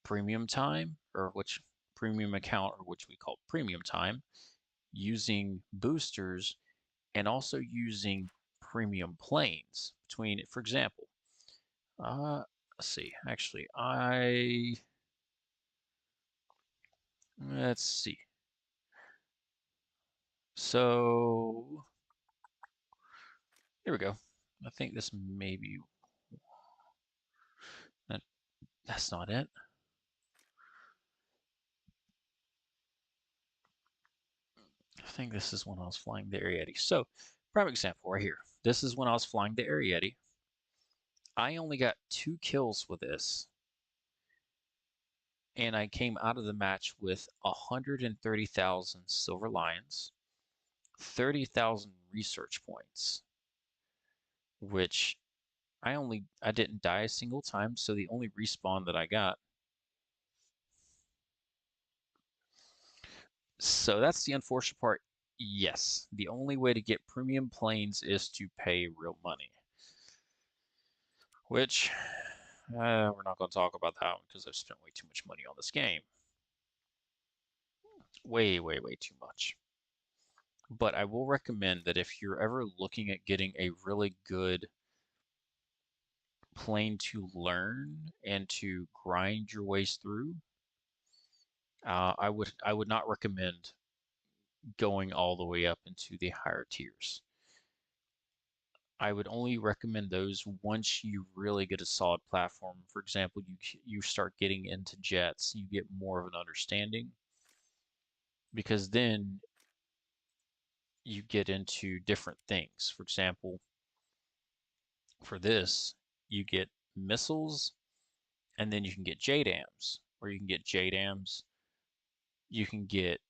premium time, or which premium account, or which we call premium time, using boosters, and also using premium planes, between, for example, let's see, actually, let's see. So, here we go. I think this may be, that's not it. I think this is when I was flying the Ariete. So, prime example right here. This is when I was flying the Ariete. I only got 2 kills with this, and I came out of the match with 130,000 silver lions, 30,000 research points, which I didn't die a single time, so the only respawn that I got. So that's the unfortunate part. Yes, the only way to get premium planes is to pay real money, which we're not going to talk about that one because I've spent way too much money on this game. Way, way, way too much. But I will recommend that if you're ever looking at getting a really good plane to learn and to grind your ways through, I would not recommend going all the way up into the higher tiers. I would only recommend those once you really get a solid platform. For example, you start getting into jets, you get more of an understanding, because then you get into different things. For example, for this, you get missiles, and then you can get JDAMs, or you can get JDAMs, you can get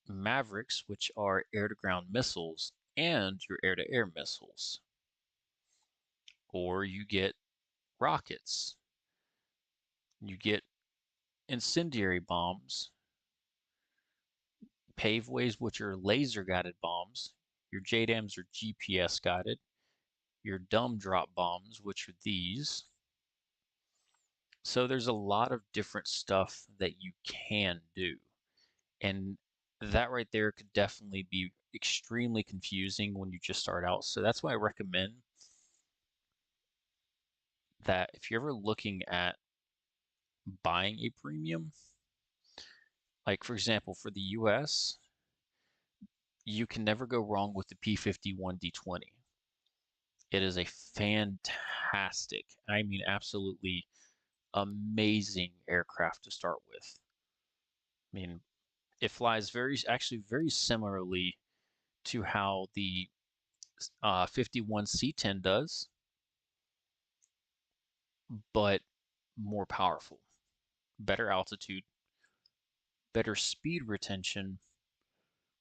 Mavericks, which are air-to-ground missiles, and your air-to-air missiles, or you get rockets, you get incendiary bombs, paveways, which are laser-guided bombs, your JDAMs are GPS guided, your dumb drop bombs, which are these. So there's a lot of different stuff that you can do. And that right there could definitely be extremely confusing when you just start out. So that's why I recommend that if you're ever looking at buying a premium, like for example, for the US, you can never go wrong with the P-51D-20. It is a fantastic, I mean, absolutely amazing aircraft to start with. I mean, it flies actually very similarly to how the 51C10 does, but more powerful, better altitude, better speed retention.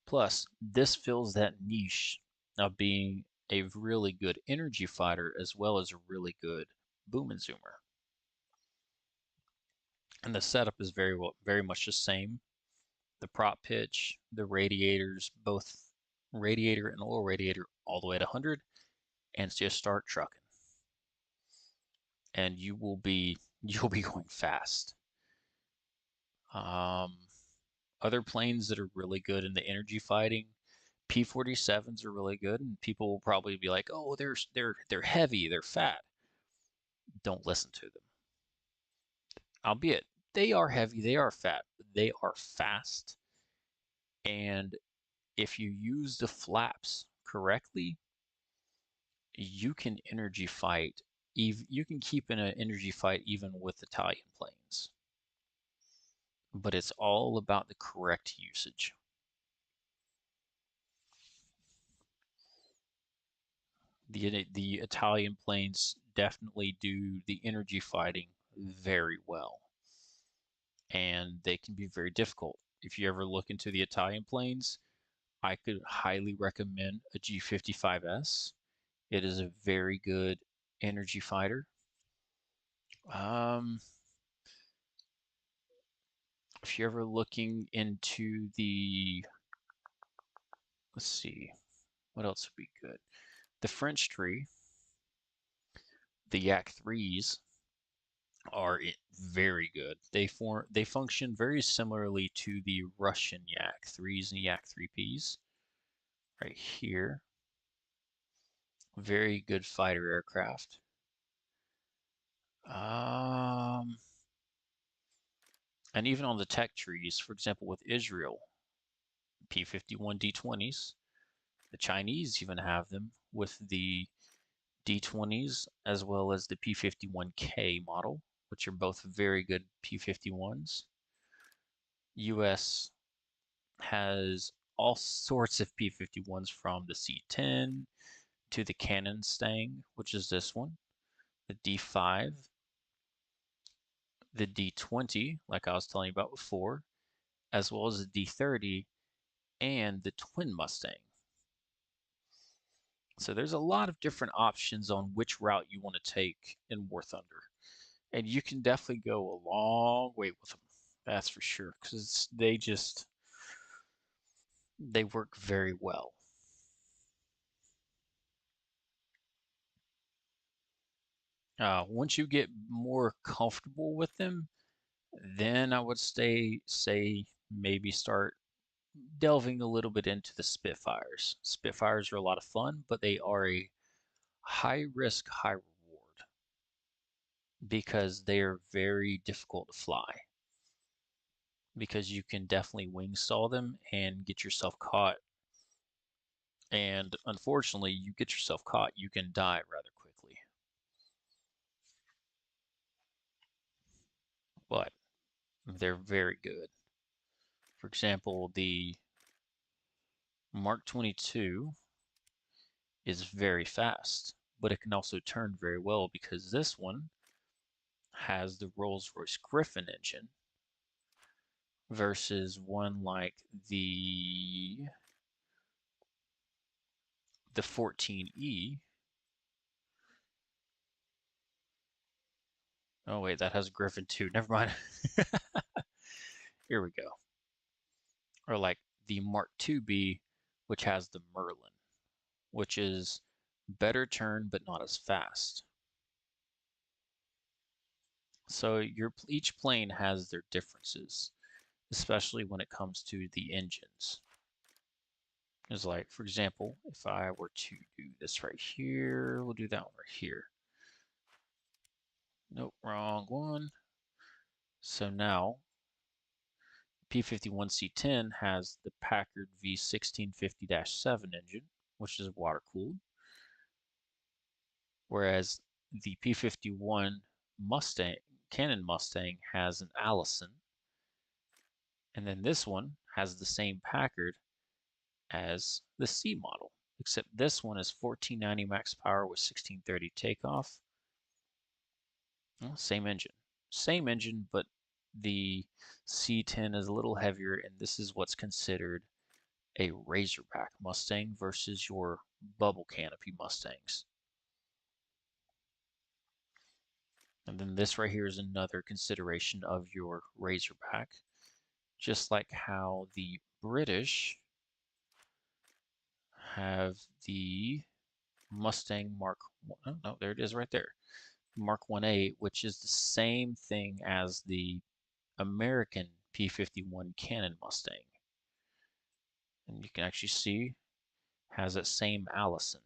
Plus, this fills that niche of being a really good energy fighter as well as a really good boom and zoomer. And the setup is very much the same. The prop pitch, the radiators, both radiator and oil radiator, all the way at 100, and just start trucking, and you'll be going fast. Um, Other planes that are really good in the energy fighting, P-47s are really good, and people will probably be like, "Oh, they're heavy, they're fat." Don't listen to them. Albeit they are heavy, they are fat, but they are fast, and if you use the flaps correctly, you can energy fight You can keep in an energy fight even with Italian planes, but it's all about the correct usage. The Italian planes definitely do the energy fighting very well, and they can be very difficult. If you ever look into the Italian planes, I could highly recommend a G55S. It is a very good energy fighter. Um, if you're ever looking into the, let's see, what else would be good? The French tree, the Yak 3s are very good. They function very similarly to the Russian Yak 3s and Yak 3Ps right here. Very good fighter aircraft. Um, and even on the tech trees, for example, with Israel, P-51 D-20s, the Chinese even have them with the D-20s as well as the P-51K model, which are both very good P-51s. US has all sorts of P-51s from the C-10 to the Cannon Stang, which is this one, the D-5, the D-20, like I was telling you about before, as well as the D-30 and the Twin Mustang. So there's a lot of different options on which route you want to take in War Thunder. And you can definitely go a long way with them. That's for sure. Because they work very well. Once you get more comfortable with them, then I would say maybe start delving a little bit into the Spitfires. Spitfires are a lot of fun, but they are a high risk, high reward because they are very difficult to fly. Because you can definitely wing stall them and get yourself caught. And unfortunately, you get yourself caught, you can die rather quickly. But they're very good. For example, the Mark 22 is very fast, but it can also turn very well because this one has the Rolls-Royce Griffin engine versus one like the 14E. Oh wait, that has Griffin too. Never mind. Here we go. Or like the Mark 2B, which has the Merlin, which is better turn but not as fast. So each plane has their differences, especially when it comes to the engines. It's like, for example, if I were to do this right here, we'll do that one right here. Nope, wrong one. So now P-51C-10 has the Packard V1650-7 engine, which is water cooled, whereas the P-51 Mustang, Cannon Mustang, has an Allison, and then this one has the same Packard as the C model, except this one is 1490 max power with 1630 takeoff. Well, same engine, but the C10 is a little heavier, and this is what's considered a Razorback Mustang versus your bubble canopy Mustangs. And then this right here is another consideration of your Razorback, just like how the British have the Mustang Mark 1. Oh, no, there it is right there. Mark 1A, which is the same thing as the American P-51 Cannon Mustang. And you can actually see has that same Allison.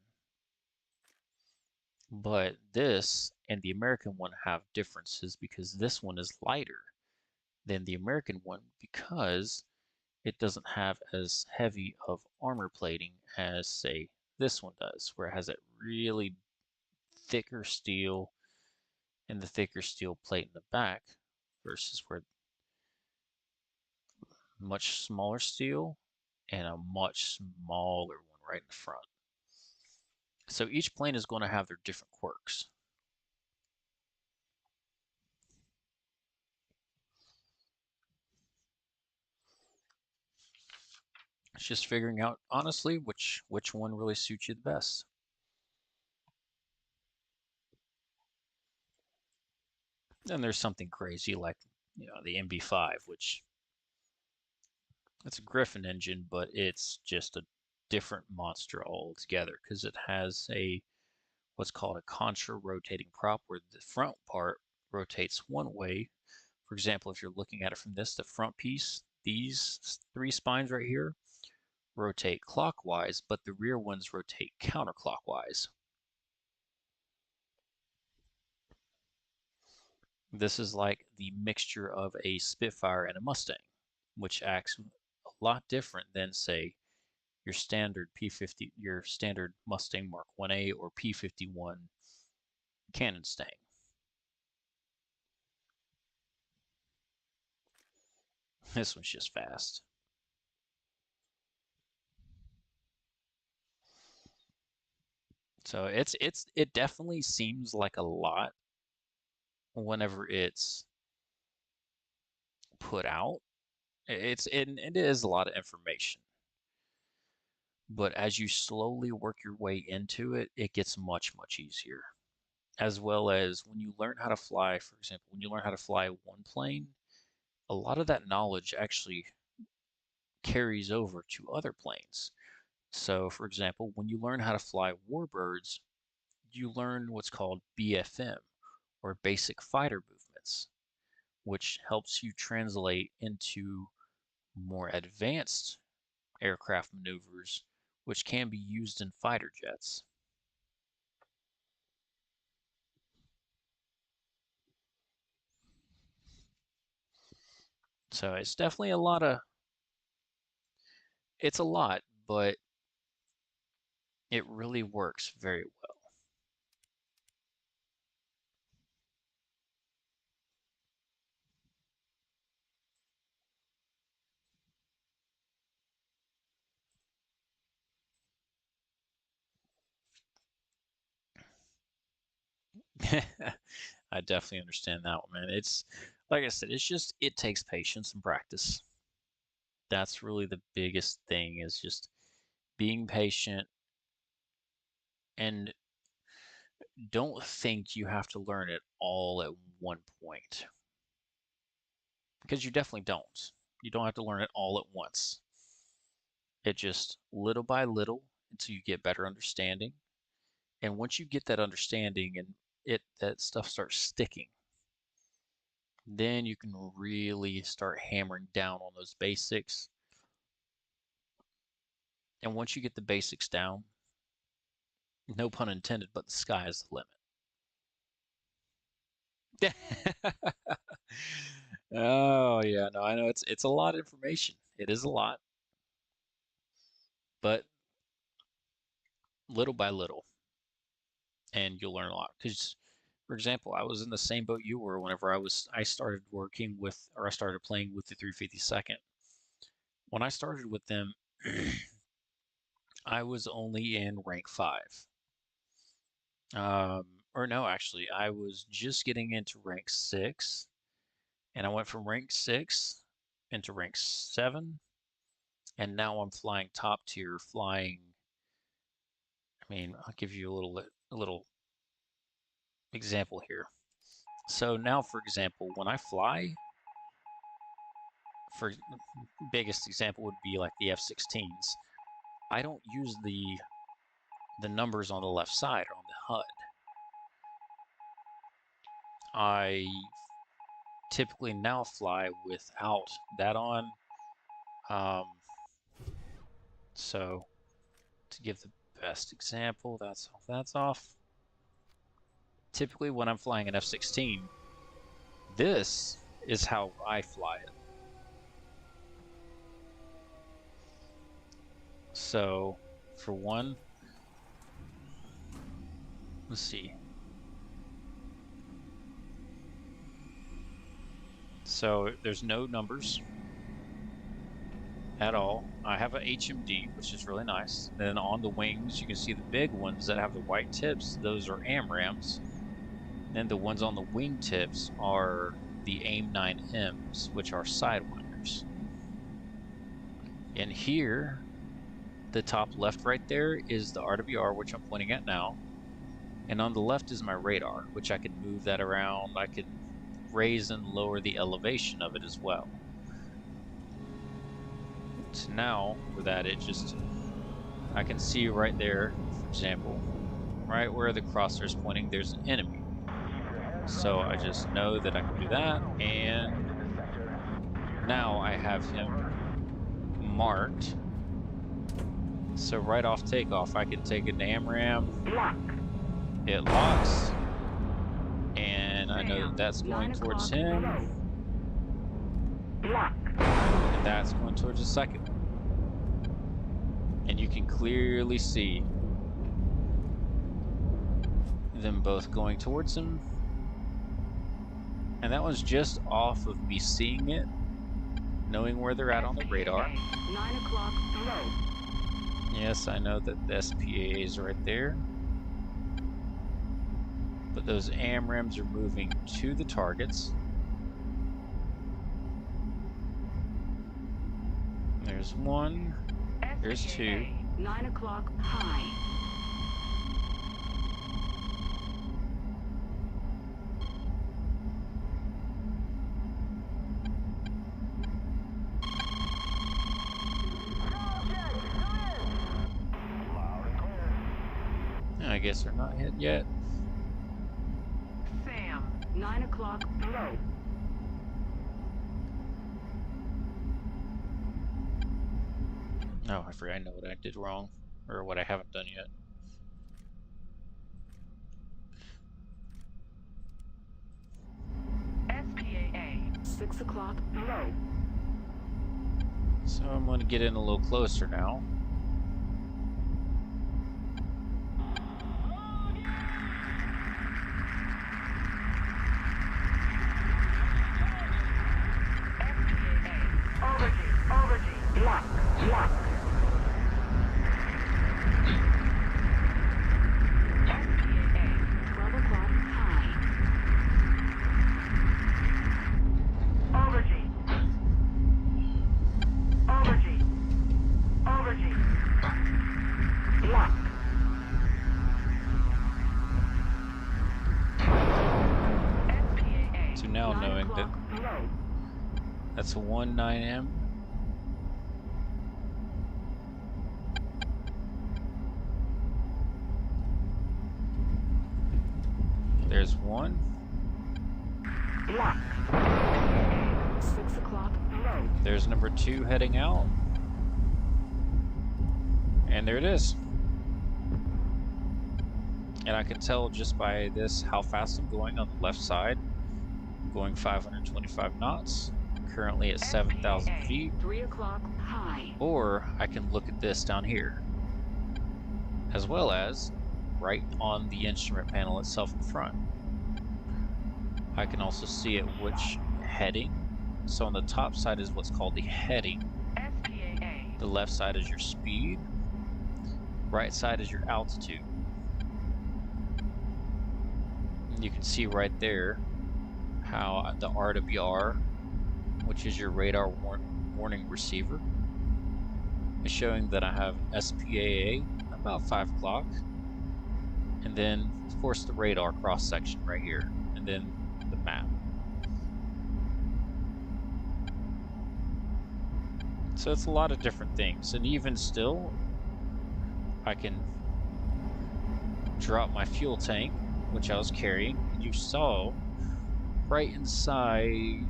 But this and the American one have differences because this one is lighter than the American one because it doesn't have as heavy of armor plating as, say, this one does, where it has that really thicker steel and the thicker steel plate in the back versus where much smaller steel and a much smaller one right in the front. So each plane is going to have their different quirks. It's just figuring out honestly which one really suits you the best. And there's something crazy like the MB5, which it's a Griffin engine, but it's just a different monster altogether because it has a what's called a contra-rotating prop where the front part rotates one way. For example, if you're looking at it from the front piece, these three spines right here rotate clockwise, but the rear ones rotate counterclockwise. This is like the mixture of a Spitfire and a Mustang, which acts a lot different than, say, your standard P50, your standard Mustang Mark 1A or P51 Cannon Stang. This one's just fast. So it definitely seems like a lot whenever it's put out. It is a lot of information. But as you slowly work your way into it, it gets much easier. As well as when you learn how to fly, for example, when you learn how to fly one plane, a lot of that knowledge actually carries over to other planes. So, for example, when you learn how to fly warbirds, you learn what's called BFM, or basic fighter movements, which helps you translate into more advanced aircraft maneuvers, which can be used in fighter jets. So it's definitely it's a lot, but it really works very well. I definitely understand that one, man. It's like I said, it takes patience and practice. That's really the biggest thing is just being patient and don't think you have to learn it all at one point because you definitely don't. You don't have to learn it all at once. It just little by little until you get better understanding. And once you get that understanding and that stuff starts sticking, then you can really start hammering down on those basics. And once you get the basics down, no pun intended, but the sky is the limit. Oh yeah, no, I know it's a lot of information. It is a lot, but little by little, and you'll learn a lot. Because, for example, I was in the same boat you were whenever I started working with or I started playing with the 352nd. When I started with them, I was only in rank 5. Um, or no, actually, I was just getting into rank 6, and I went from rank 6 into rank 7, and now I'm flying top tier, flying. I mean, I'll give you a little example here. So now, for example, when I fly, for biggest example would be like the F-16s. I don't use the numbers on the left side or on the HUD. I typically now fly without that on. Um, so to give the best example, that's off. Typically, when I'm flying an F-16, this is how I fly it. So, for one, let's see. So there's no numbers at all. I have a HMD, which is really nice. Then on the wings, you can see the big ones that have the white tips. Those are AMRAAMs. Then the ones on the wing tips are the AIM-9Ms, which are Sidewinders. And here, the top left right there is the RWR, which I'm pointing at now. And on the left is my radar, which I can move that around. I can raise and lower the elevation of it as well. So now, for that, I can see right there, for example, right where the crosshair is pointing, there's an enemy. So I just know that I can do that, and now I have him marked. So right off takeoff, I can take an AMRAAM, it locks, and I know that that's going towards him, and that's going towards the second one. And you can clearly see them both going towards him. And that one's just off of me seeing it, knowing where they're at on the radar. 9 o'clock below. Yes, I know that the SPA is right there. But those AMRAAMs are moving to the targets. There's one. There's two. 9 o'clock high. I guess they're not hit yet. Sam, 9 o'clock below. Oh, I forgot. I know what I did wrong, or what I haven't done yet. SPAA, 6 o'clock below. So I'm going to get in a little closer now. Overgy, block. SPAA, 12 o'clock high. Overgy, block. SPAA, So now knowing that below. that's a 19M. There's one. Block. 6 o'clock below. There's number 2 heading out. And there it is. And I can tell just by this how fast I'm going on the left side. I'm going 525 knots, currently at 7,000 feet. 3 o'clock high. Or I can look at this down here, as well as right on the instrument panel itself in front. I can also see at which heading. So on the top side is what's called the heading. SPAA. The left side is your speed. Right side is your altitude. You can see right there how the RWR, which is your radar warning receiver, is showing that I have SPAA about 5 o'clock. And then, of course, the radar cross-section right here. And then the map. So it's a lot of different things. And even still, I can drop my fuel tank, which I was carrying. You saw right inside,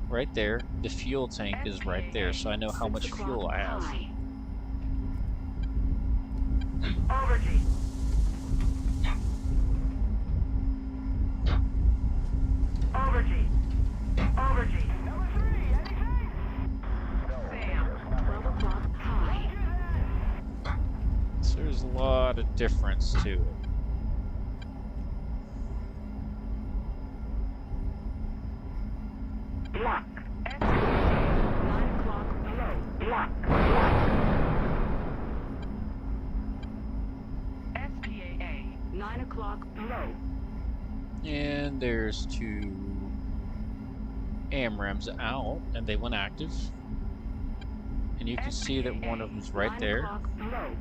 right there, the fuel tank is right there. So I know how much fuel I have. Overgy. Number 3, anything? Sam, 12 o'clock high. So there's a lot of difference to it. block. SPA, 9 o'clock, low, block, block. SPAA, 9 o'clock, low. And there's two AMRAMs out, and they went active. And you can see that one of them's right 9 there, o'clock, low.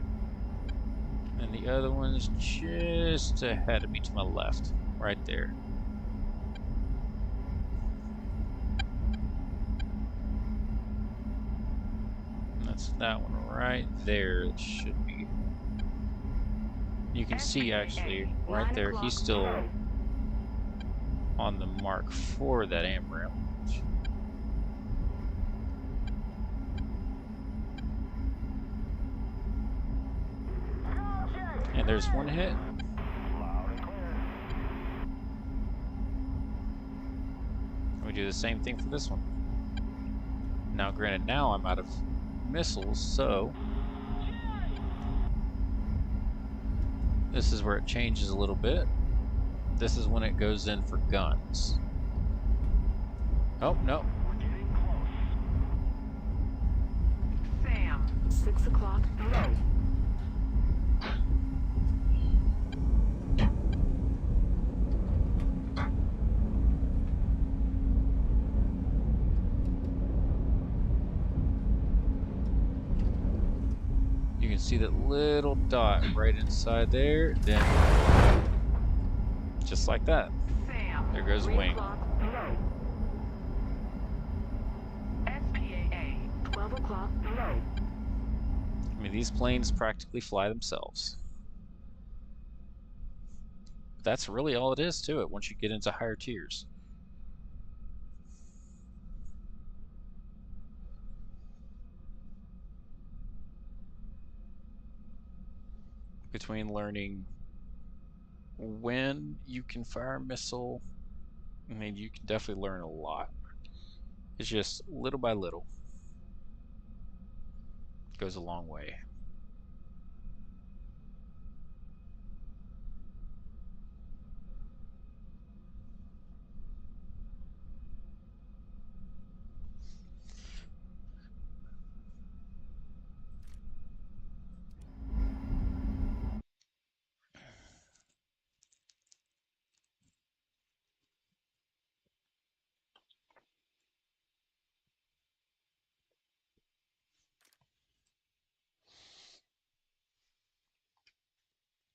and the other one's just ahead of me to my left, right there. And that's that one right there. It should be. You can see actually right there, he's still on the mark for that AMRAM. And there's one hit. We do the same thing for this one. Now, granted, now I'm out of missiles, so this is where it changes a little bit. This is when it goes in for guns. Oh, no. Sam, 6 o'clock, low. You can see that little dot right inside there, then just like that. Sam, There goes 3 wing. o'clock, low. SPAA, 12 o'clock, low. I mean, these planes practically fly themselves. That's really all it is to it once you get into higher tiers. Between learning when you can fire a missile, I mean, you can definitely learn a lot. It's just little by little. It goes a long way.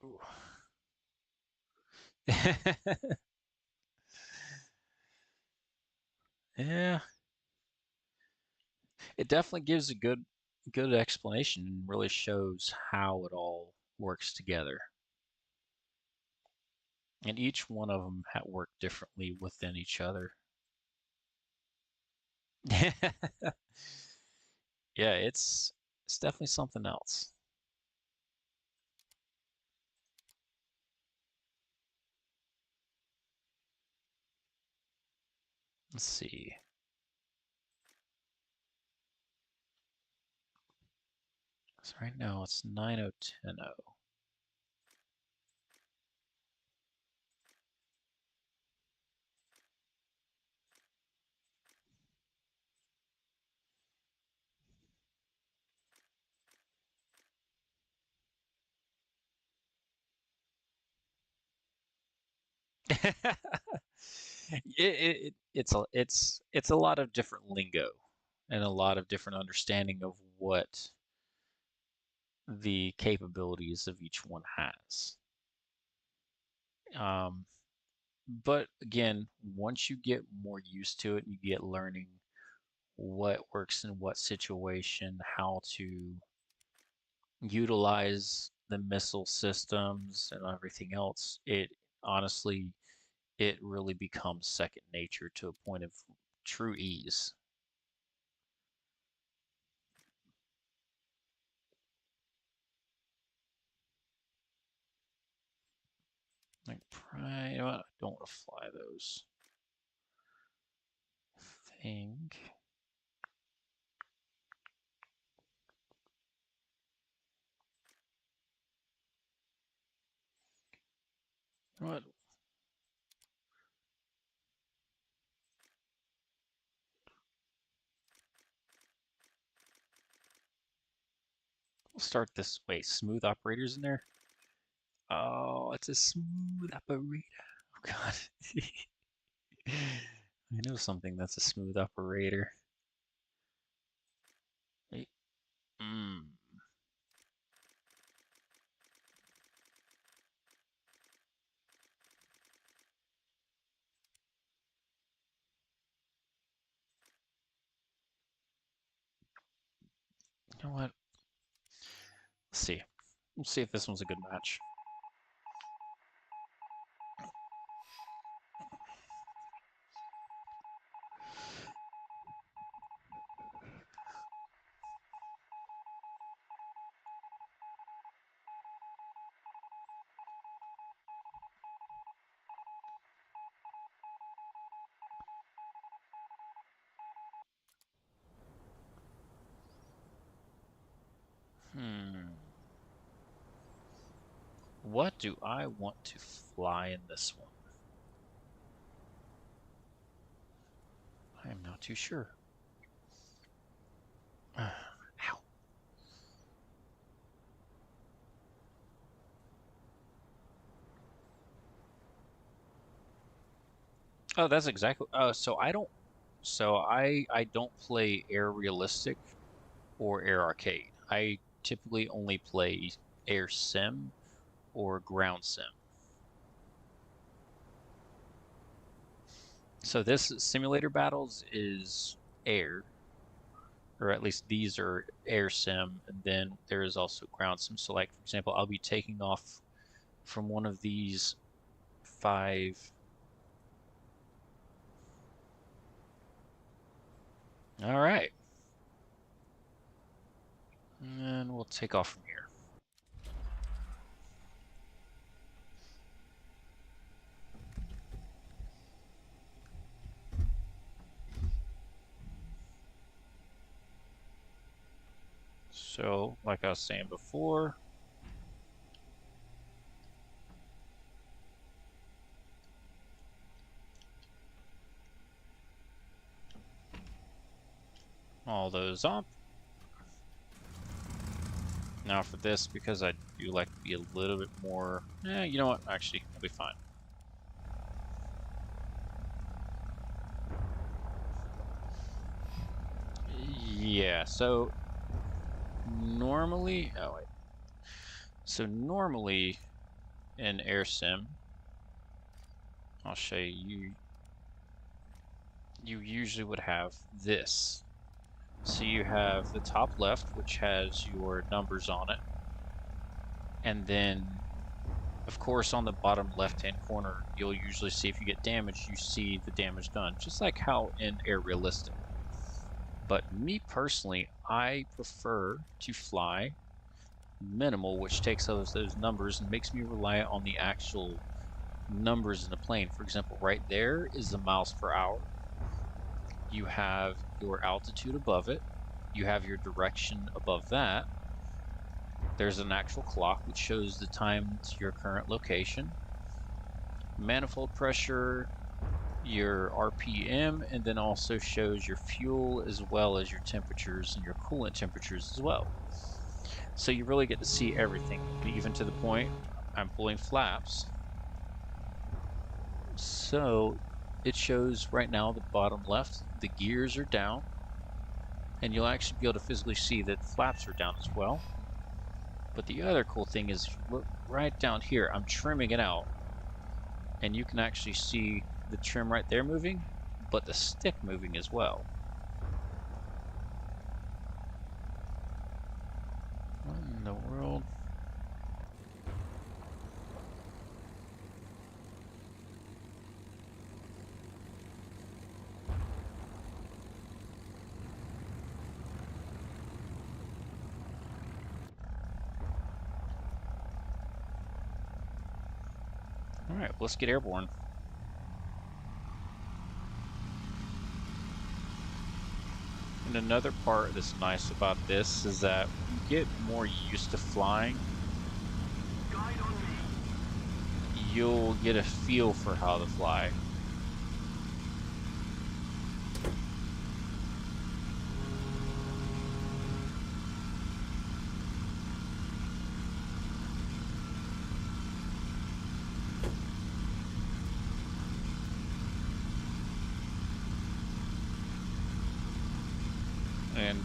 Ooh. Yeah, it definitely gives a good explanation and really shows how it all works together. And each one of them work differently within each other. Yeah, it's definitely something else. Let's see. So right now it's 9010. It's a lot of different lingo and a lot of different understanding of what the capabilities of each one has. Um, but again, once you get more used to it, you get learning what works in what situation, how to utilize the missile systems and everything else. It honestly, it really becomes second nature to a point of true ease. Like, you know what? I don't want to fly those. Think. You know what? We'll start this way. Smooth operators in there. Oh, it's a smooth operator. Oh God. I know something that's a smooth operator. Hey, mm. You know what? Let's see. We'll see if this one's a good match. What do I want to fly in this one? I am not too sure. Ow. Oh, that's exactly. So I don't play Air Realistic or Air Arcade. I typically only play Air Sim or Ground Sim. So this simulator battles is air, or at least these are Air Sim, and then there is also Ground Sim. So like for example, I'll be taking off from one of these 5. All right. And we'll take off from here. So, like I was saying before, all those up. Now for this, because I do like to be a little bit more... you know what? Actually, I'll be fine. Yeah, so normally... Oh, wait. So normally in Air Sim, I'll show you, you usually would have this. So you have the top left, which has your numbers on it. And then, of course, on the bottom left-hand corner, you'll usually see if you get damaged, you see the damage done, just like how in Air Realistic. But me personally, I prefer to fly minimal, which takes those numbers and makes me rely on the actual numbers in the plane. For example, right there is the miles per hour. You have your altitude above it. You have your direction above that. There's an actual clock which shows the time to your current location. Manifold pressure, your RPM, and then also shows your fuel as well as your temperatures and your coolant temperatures as well. So you really get to see everything, even to the point I'm pulling flaps. So it shows right now the bottom left, the gears are down, and you'll actually be able to physically see that flaps are down as well. But the other cool thing is, if you look right down here, I'm trimming it out, and you can actually see the trim right there moving, but the stick moving as well. What in the world? Alright, let's get airborne. And another part that's nice about this is that when you get more used to flying, you'll get a feel for how to fly.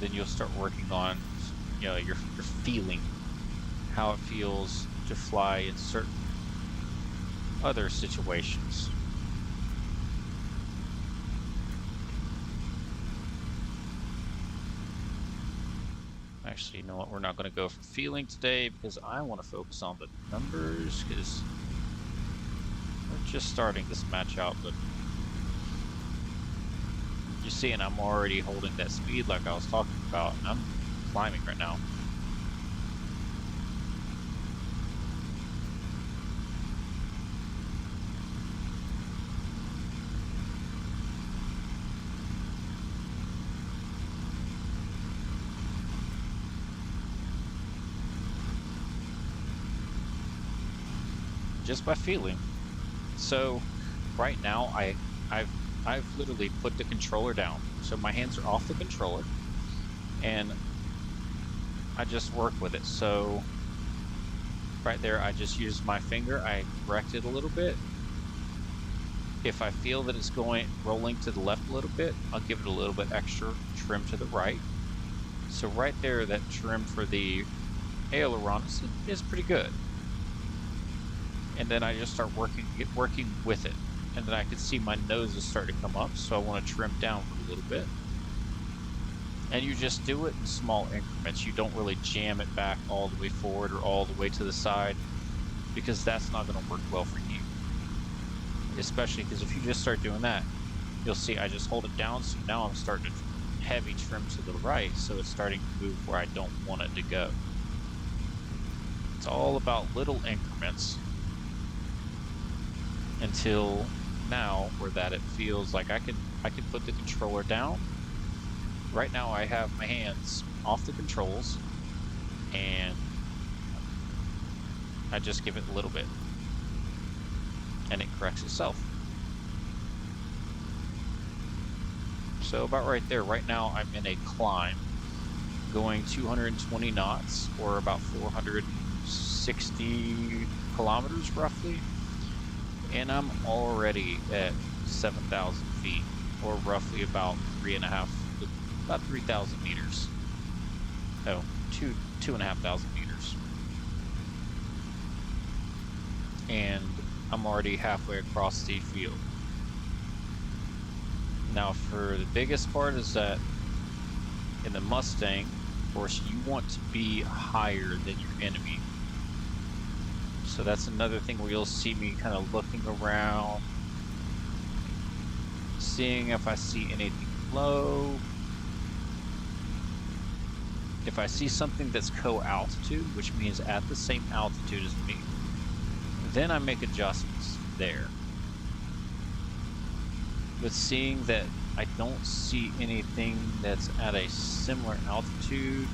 then you'll start working on, your feeling, how it feels to fly in certain other situations. Actually, you know what? We're not going to go for feeling today because I want to focus on the numbers, because we're just starting this match out, but you're seeing I'm already holding that speed like I was talking about, and I'm climbing right now. Just by feeling. So right now I've literally put the controller down. So my hands are off the controller and I just work with it. So right there I just use my finger, I correct it a little bit. If I feel that it's rolling to the left a little bit, I'll give it a little bit extra trim to the right. So right there, that trim for the aileron is pretty good. And then I just start working with it. And then I can see my nose is starting to come up, so I want to trim down a little bit. And you just do it in small increments. You don't really jam it back all the way forward or all the way to the side, because that's not going to work well for you. Especially because if you just start doing that, you'll see I just hold it down, so now I'm starting to heavy trim to the right, so it's starting to move where I don't want it to go. It's all about little increments until now where that it feels like I can put the controller down. Right now I have my hands off the controls and I just give it a little bit and it corrects itself. So about right there, right now I'm in a climb going 220 knots or about 460 kilometers roughly. And I'm already at 7,000 feet, or roughly about 3,000 meters. No, 2,500 meters. And I'm already halfway across the field. Now, for the biggest part is that in the Mustang, of course, you want to be higher than your enemy. So that's another thing where you'll see me kind of looking around, seeing if I see anything low. If I see something that's co-altitude, which means at the same altitude as me, then I make adjustments there. But seeing that I don't see anything that's at a similar altitude,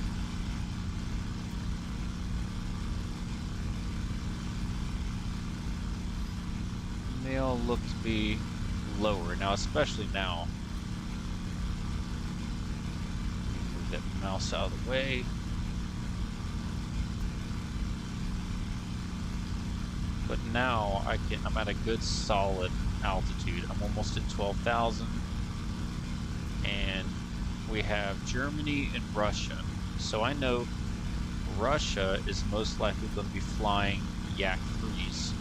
they all look to be lower. Now, especially now. Move that mouse out of the way. But now I'm at a good solid altitude. I'm almost at 12,000. And we have Germany and Russia. So I know Russia is most likely going to be flying Yak 3s.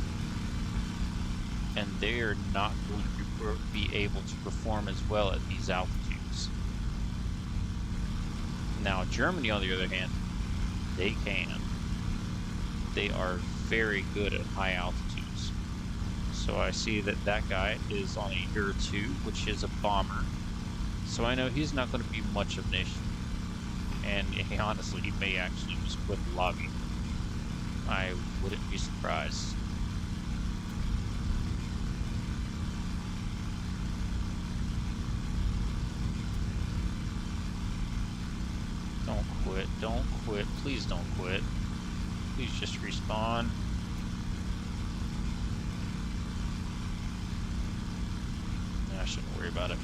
And they're not going to be able to perform as well at these altitudes. Now, Germany, on the other hand, they can. They are very good at high altitudes. So I see that that guy is on a Ur-2, which is a bomber. So I know he's not going to be much of an issue. And honestly, he may actually just quit the lobby. I wouldn't be surprised. Don't quit, please don't quit. Please just respawn. I shouldn't worry about it.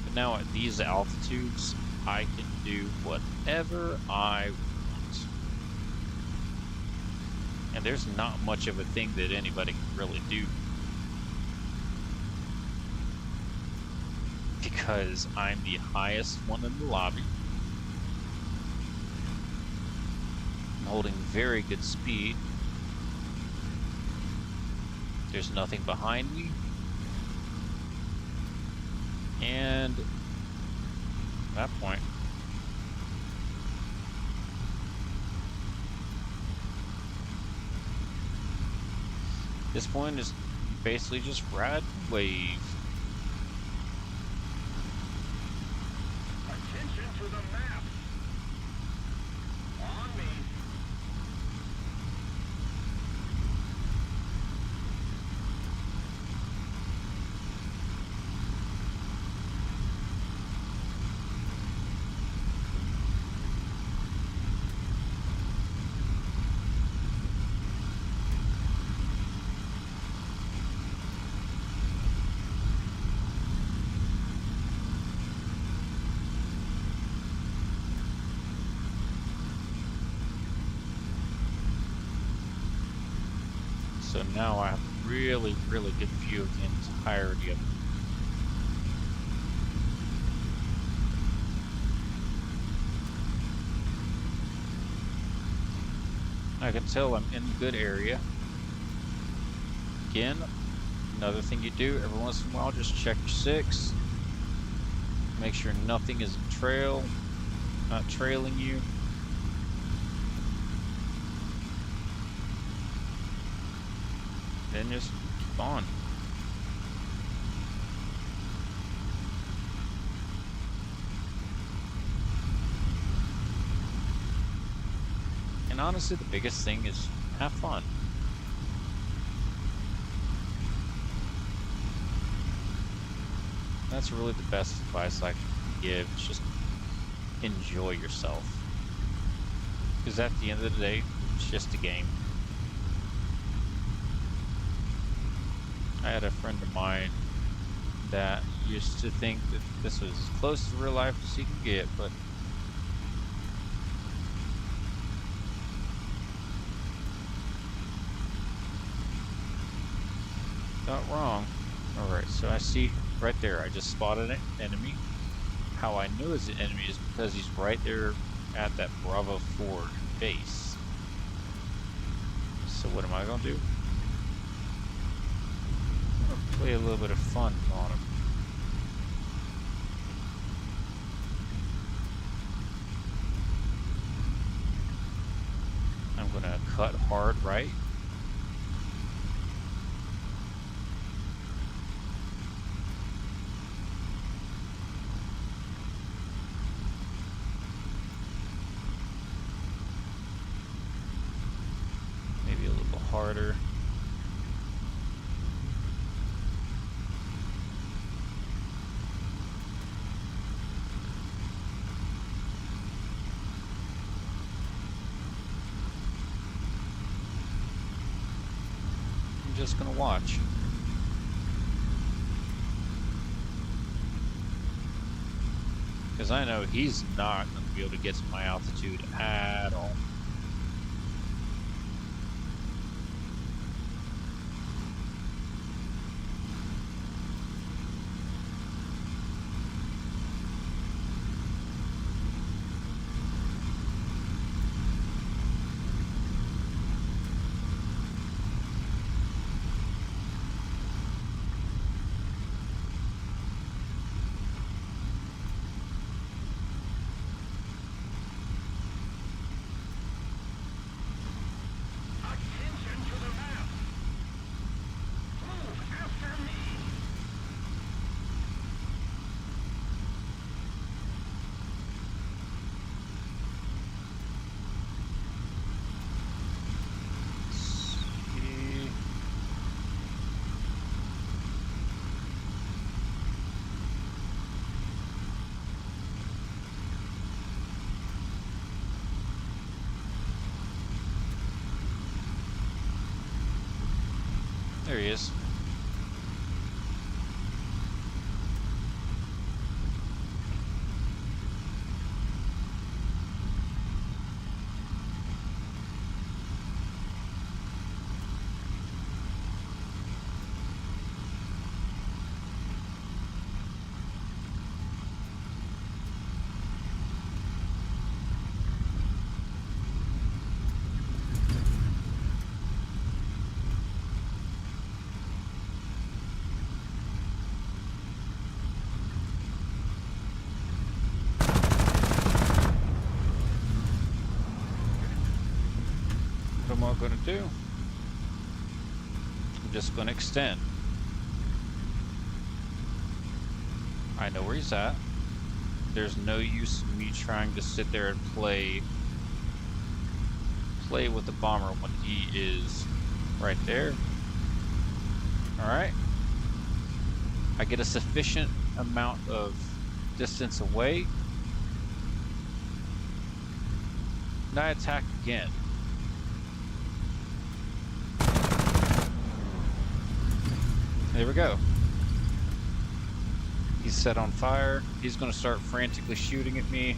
But now at these altitudes, I can do whatever I want. And there's not much of a thing that anybody can really do. because I'm the highest one in the lobby. I'm holding very good speed. There's nothing behind me. And at that point, this point is basically just ride and wave. Attention to the map. On me. So now I have a really, really good view of the entirety of it. I can tell I'm in a good area. Again, another thing you do every once in a while, just check your six. Make sure nothing is in trail, not trailing you. Then just keep on. And honestly, the biggest thing is have fun. That's really the best advice I can give. Is just enjoy yourself. Because at the end of the day, it's just a game. I had a friend of mine that used to think that this was as close to real life as he could get, but not wrong. Alright, so I see right there, I just spotted an enemy. How I knew it's an enemy is because he's right there at that Bravo 4 base. So what am I going to do? I'm going to play a little bit of fun on him. I'm going to cut hard right. Maybe a little harder. I'm just gonna watch. Because I know he's not going to be able to get to my altitude at all. Attention to the map. Move after me. See. There he is. going to do, I'm just going to extend. I know where he's at. There's no use in me trying to sit there and play with the bomber when he is right there. Alright. I get a sufficient amount of distance away. And I attack again. There we go. He's set on fire. He's going to start frantically shooting at me.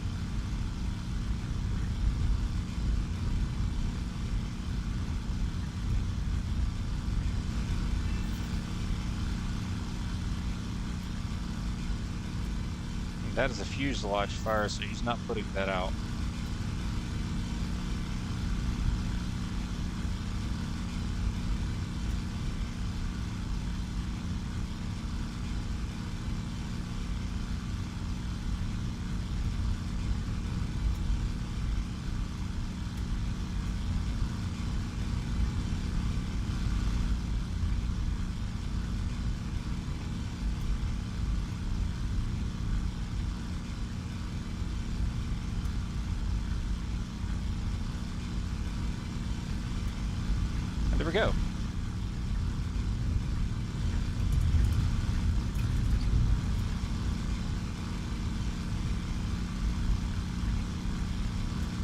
And that is a fuselage fire, so he's not putting that out. There we go.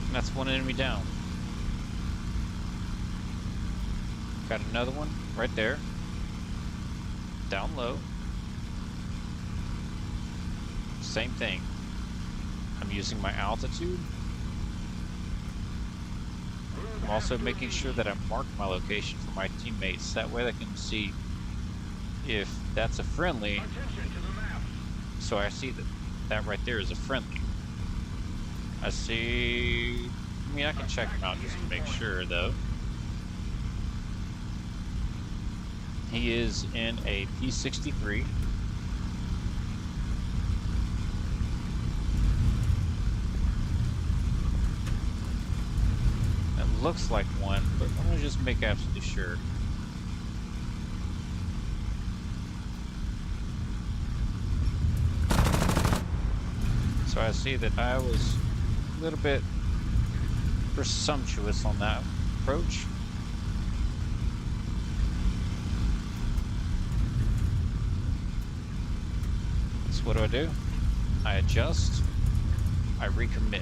And that's one enemy down. Got another one right there. Down low. Same thing. I'm using my altitude. I'm also making sure that I mark my location for my teammates. That way they can see if that's a friendly. So I see that right there is a friendly. I see... I mean, I can check him out just to make sure, though. He is in a P-63. Looks like one, but I'm gonna just make absolutely sure. So I see that I was a little bit presumptuous on that approach. So what do? I adjust, I recommit.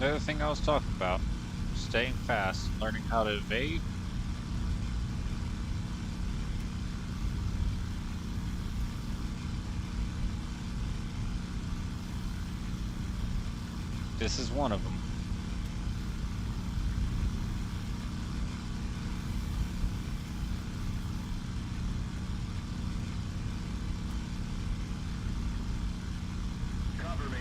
The other thing I was talking about, staying fast, learning how to evade. This is one of them. Cover me.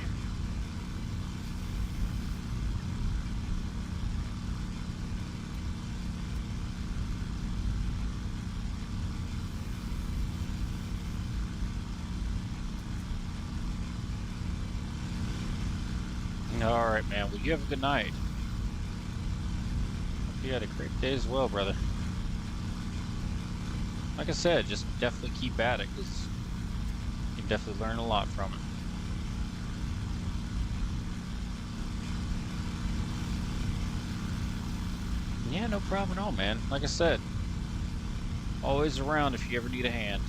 Alright, man. Well, you have a good night. Hope you had a great day as well, brother. Like I said, just definitely keep at it, because you can definitely learn a lot from it. Yeah, no problem at all, man. Like I said, always around if you ever need a hand.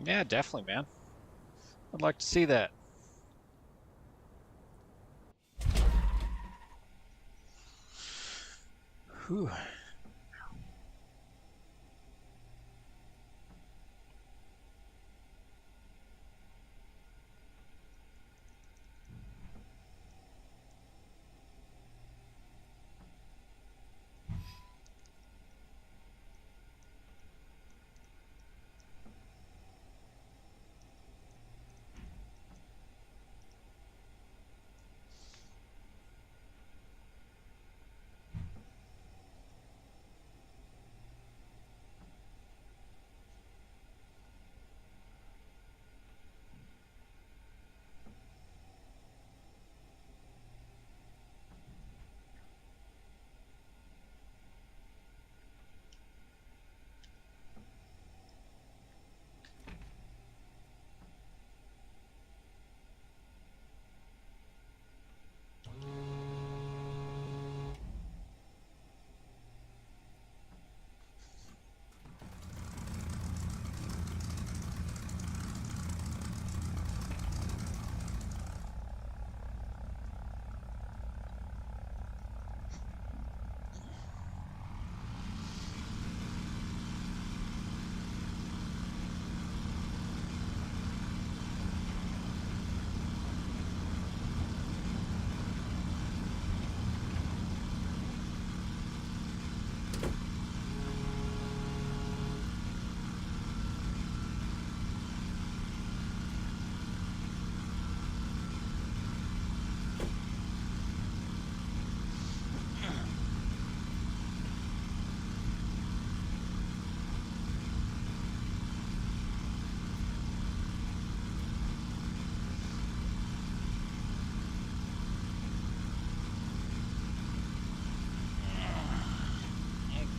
Yeah, definitely, man. I'd like to see that. Whew.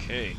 Okay.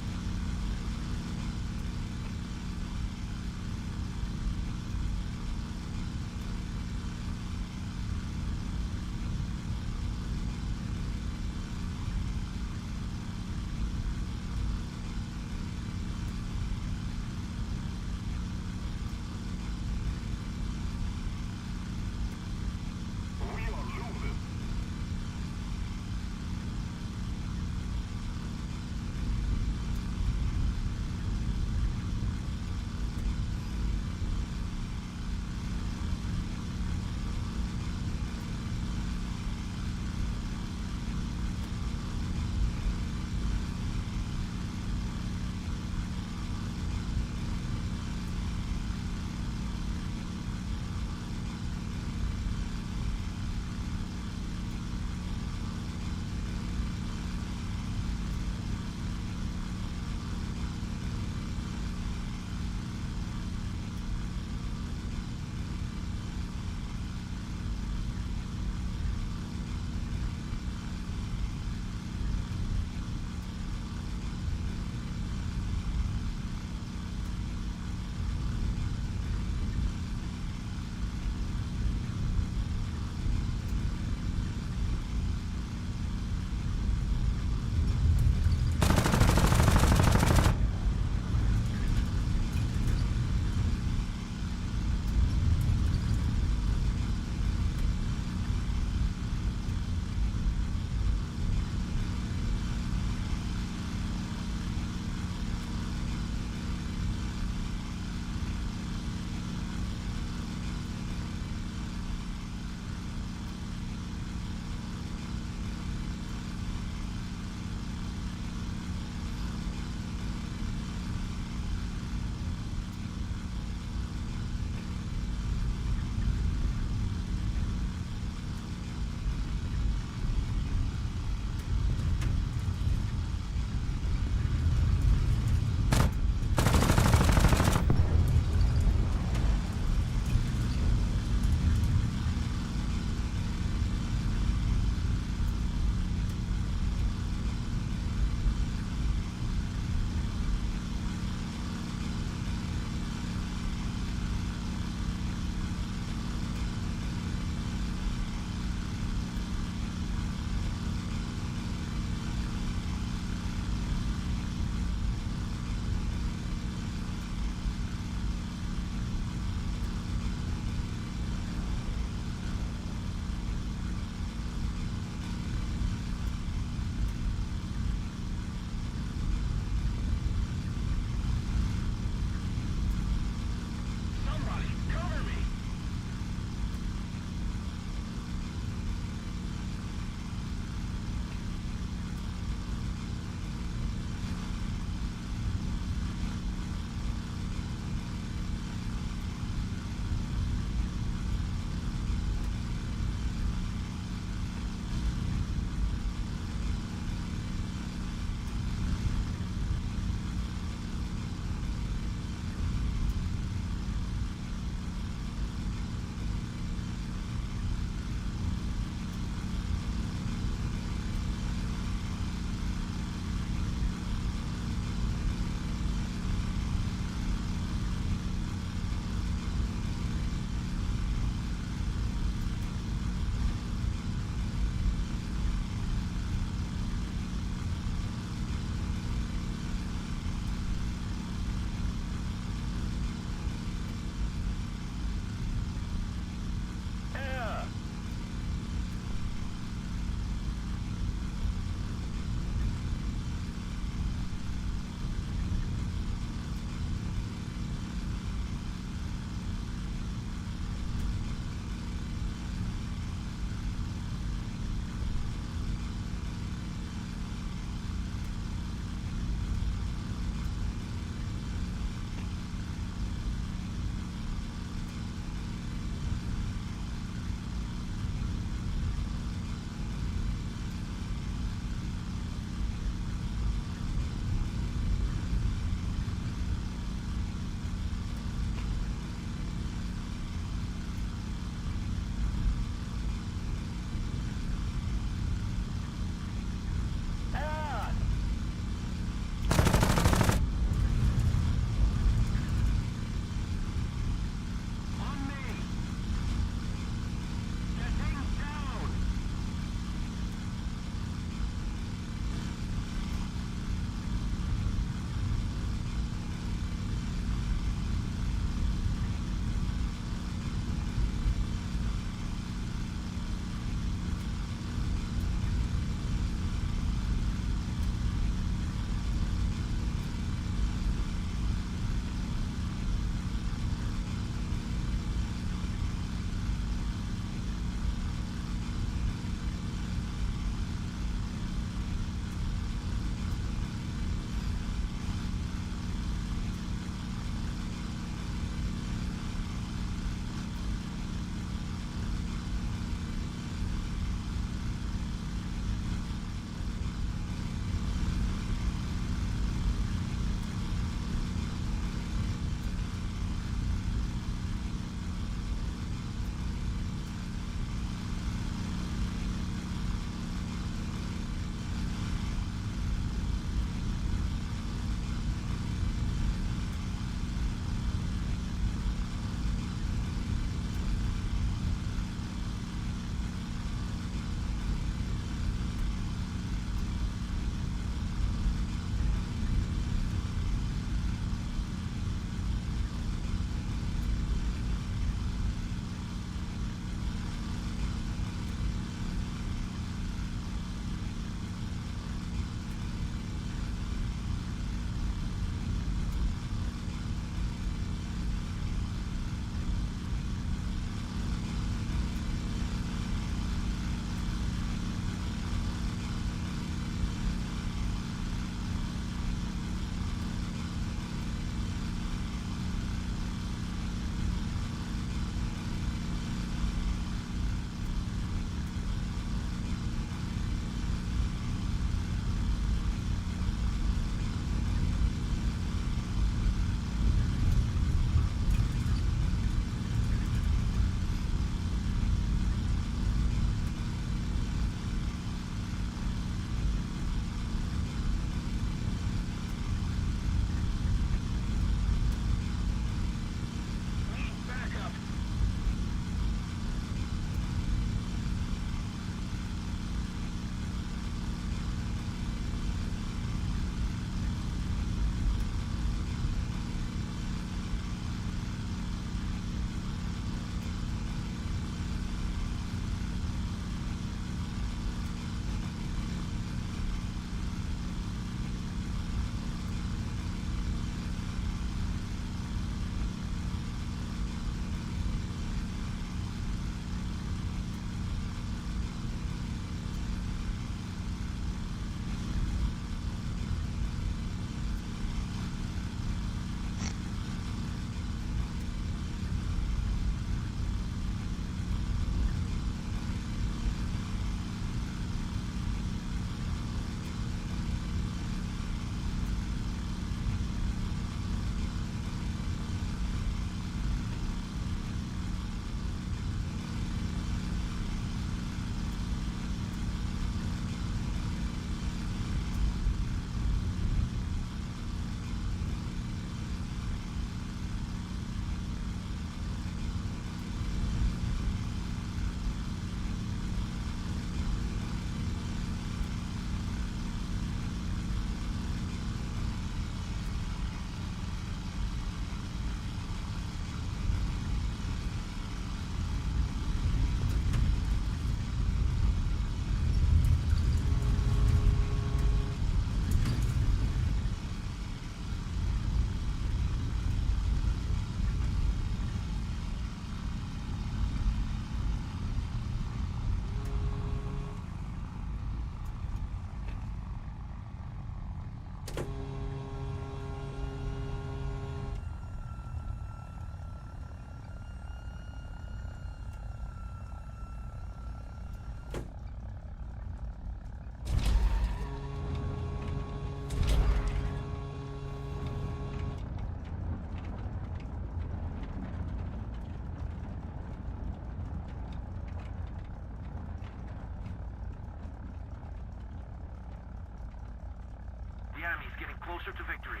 Miami's getting closer to victory.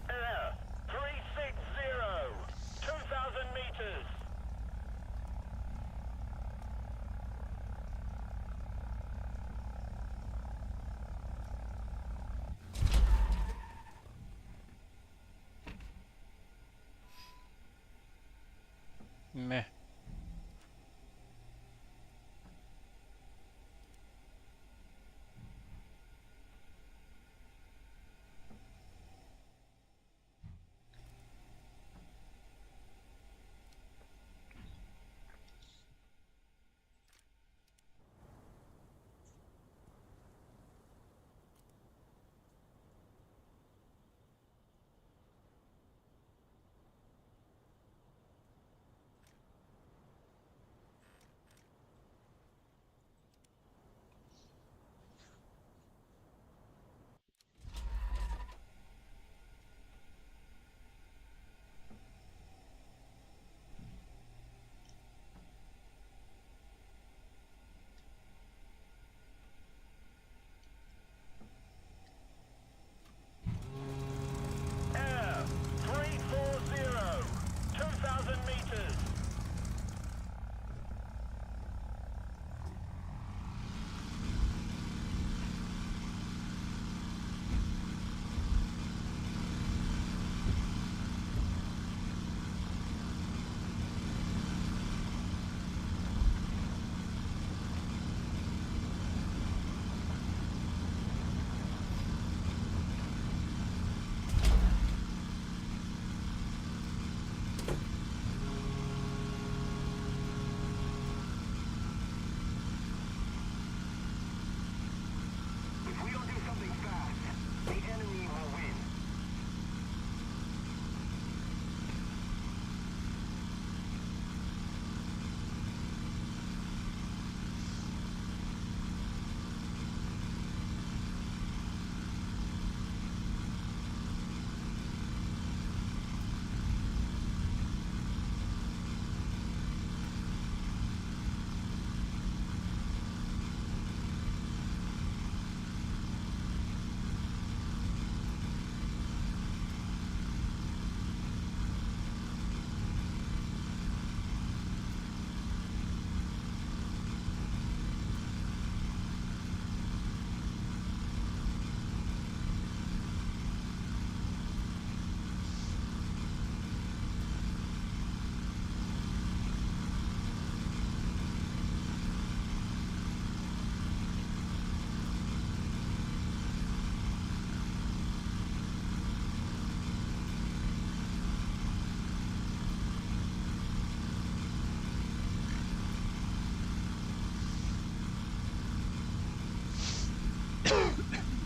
Air 360, 2,000 meters. Meh. Air 340, 2,000 meters. If we don't do something fast, the enemy will win.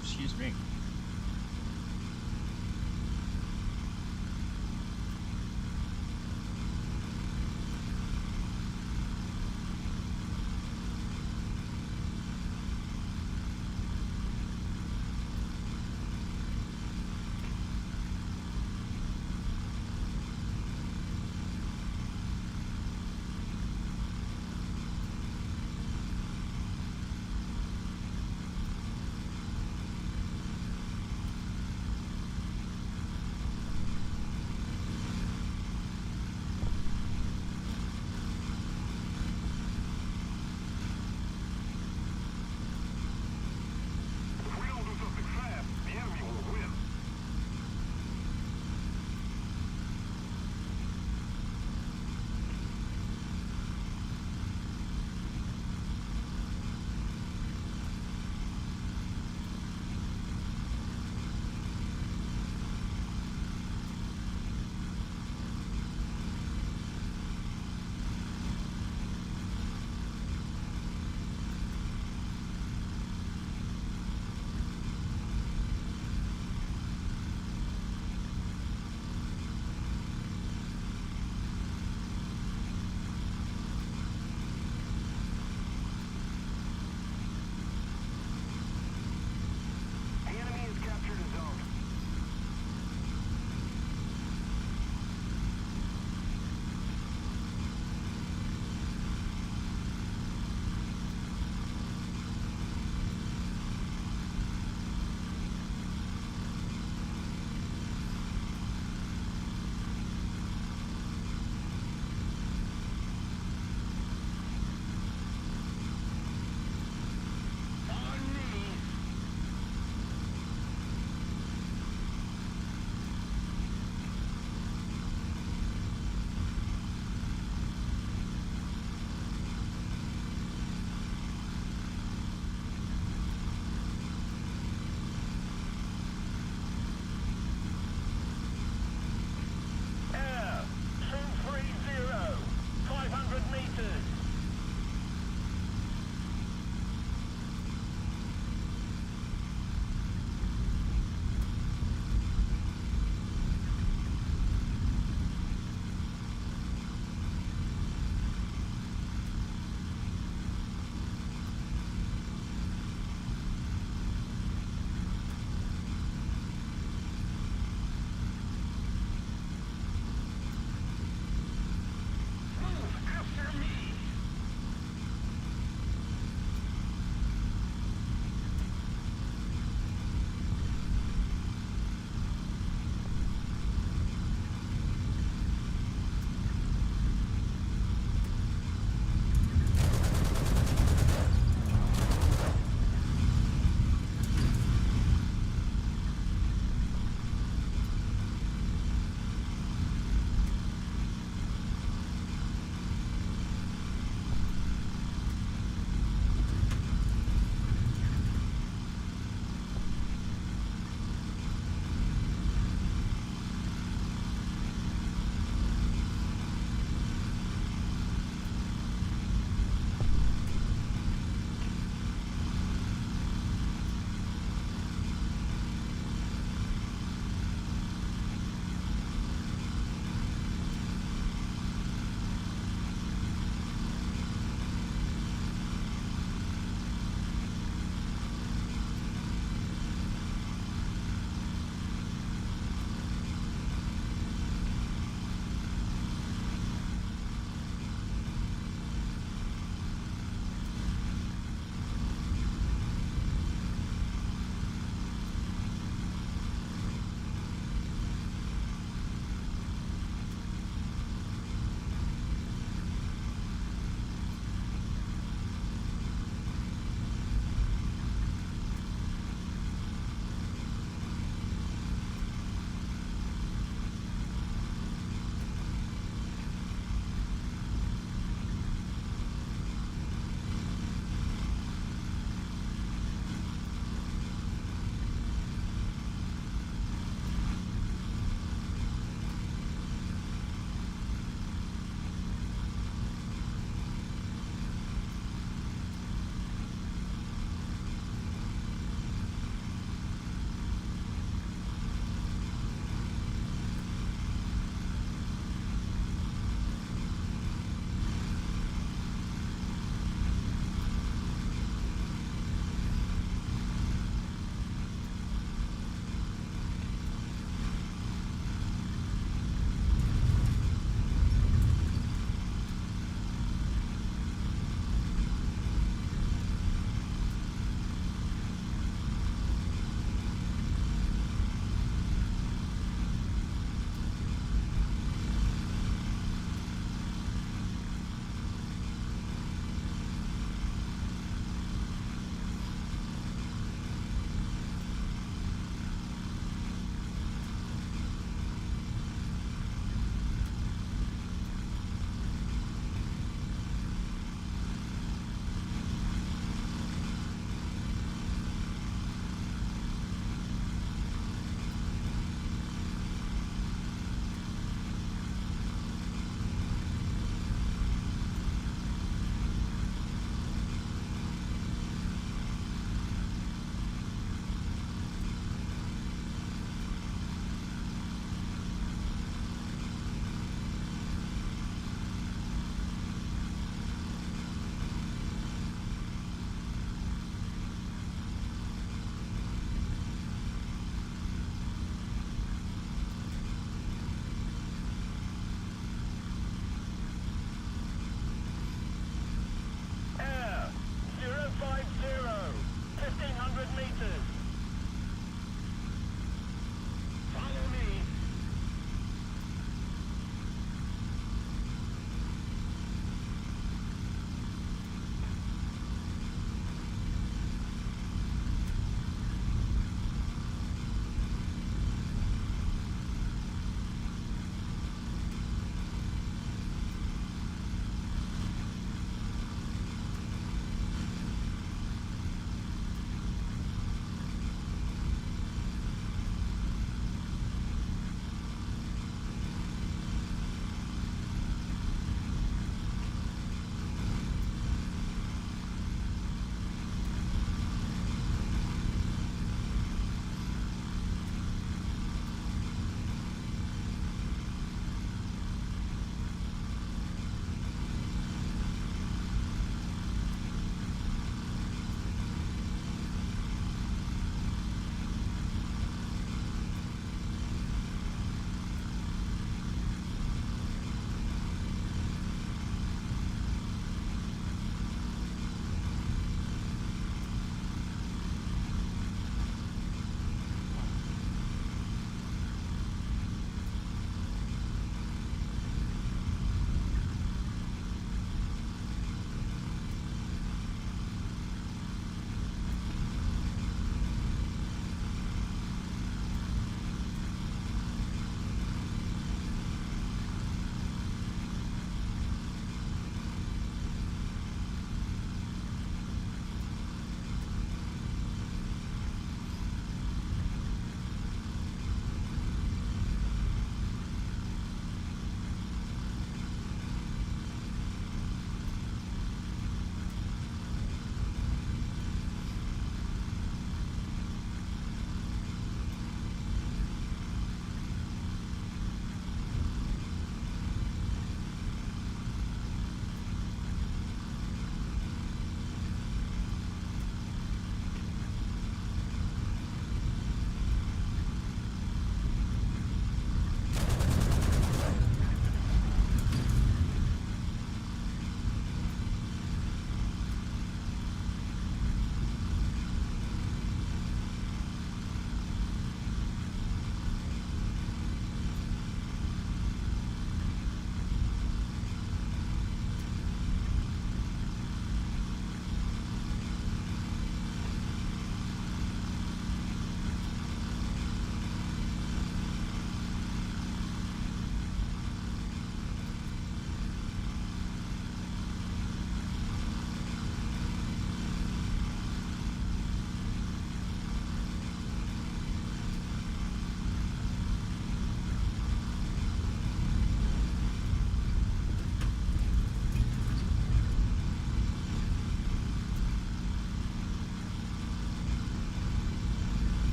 Excuse me.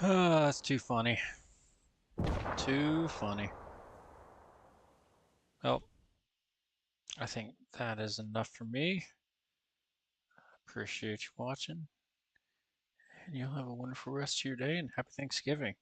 That's too funny. Too funny. Well, I think that is enough for me. Appreciate you watching, and you'll have a wonderful rest of your day and happy Thanksgiving.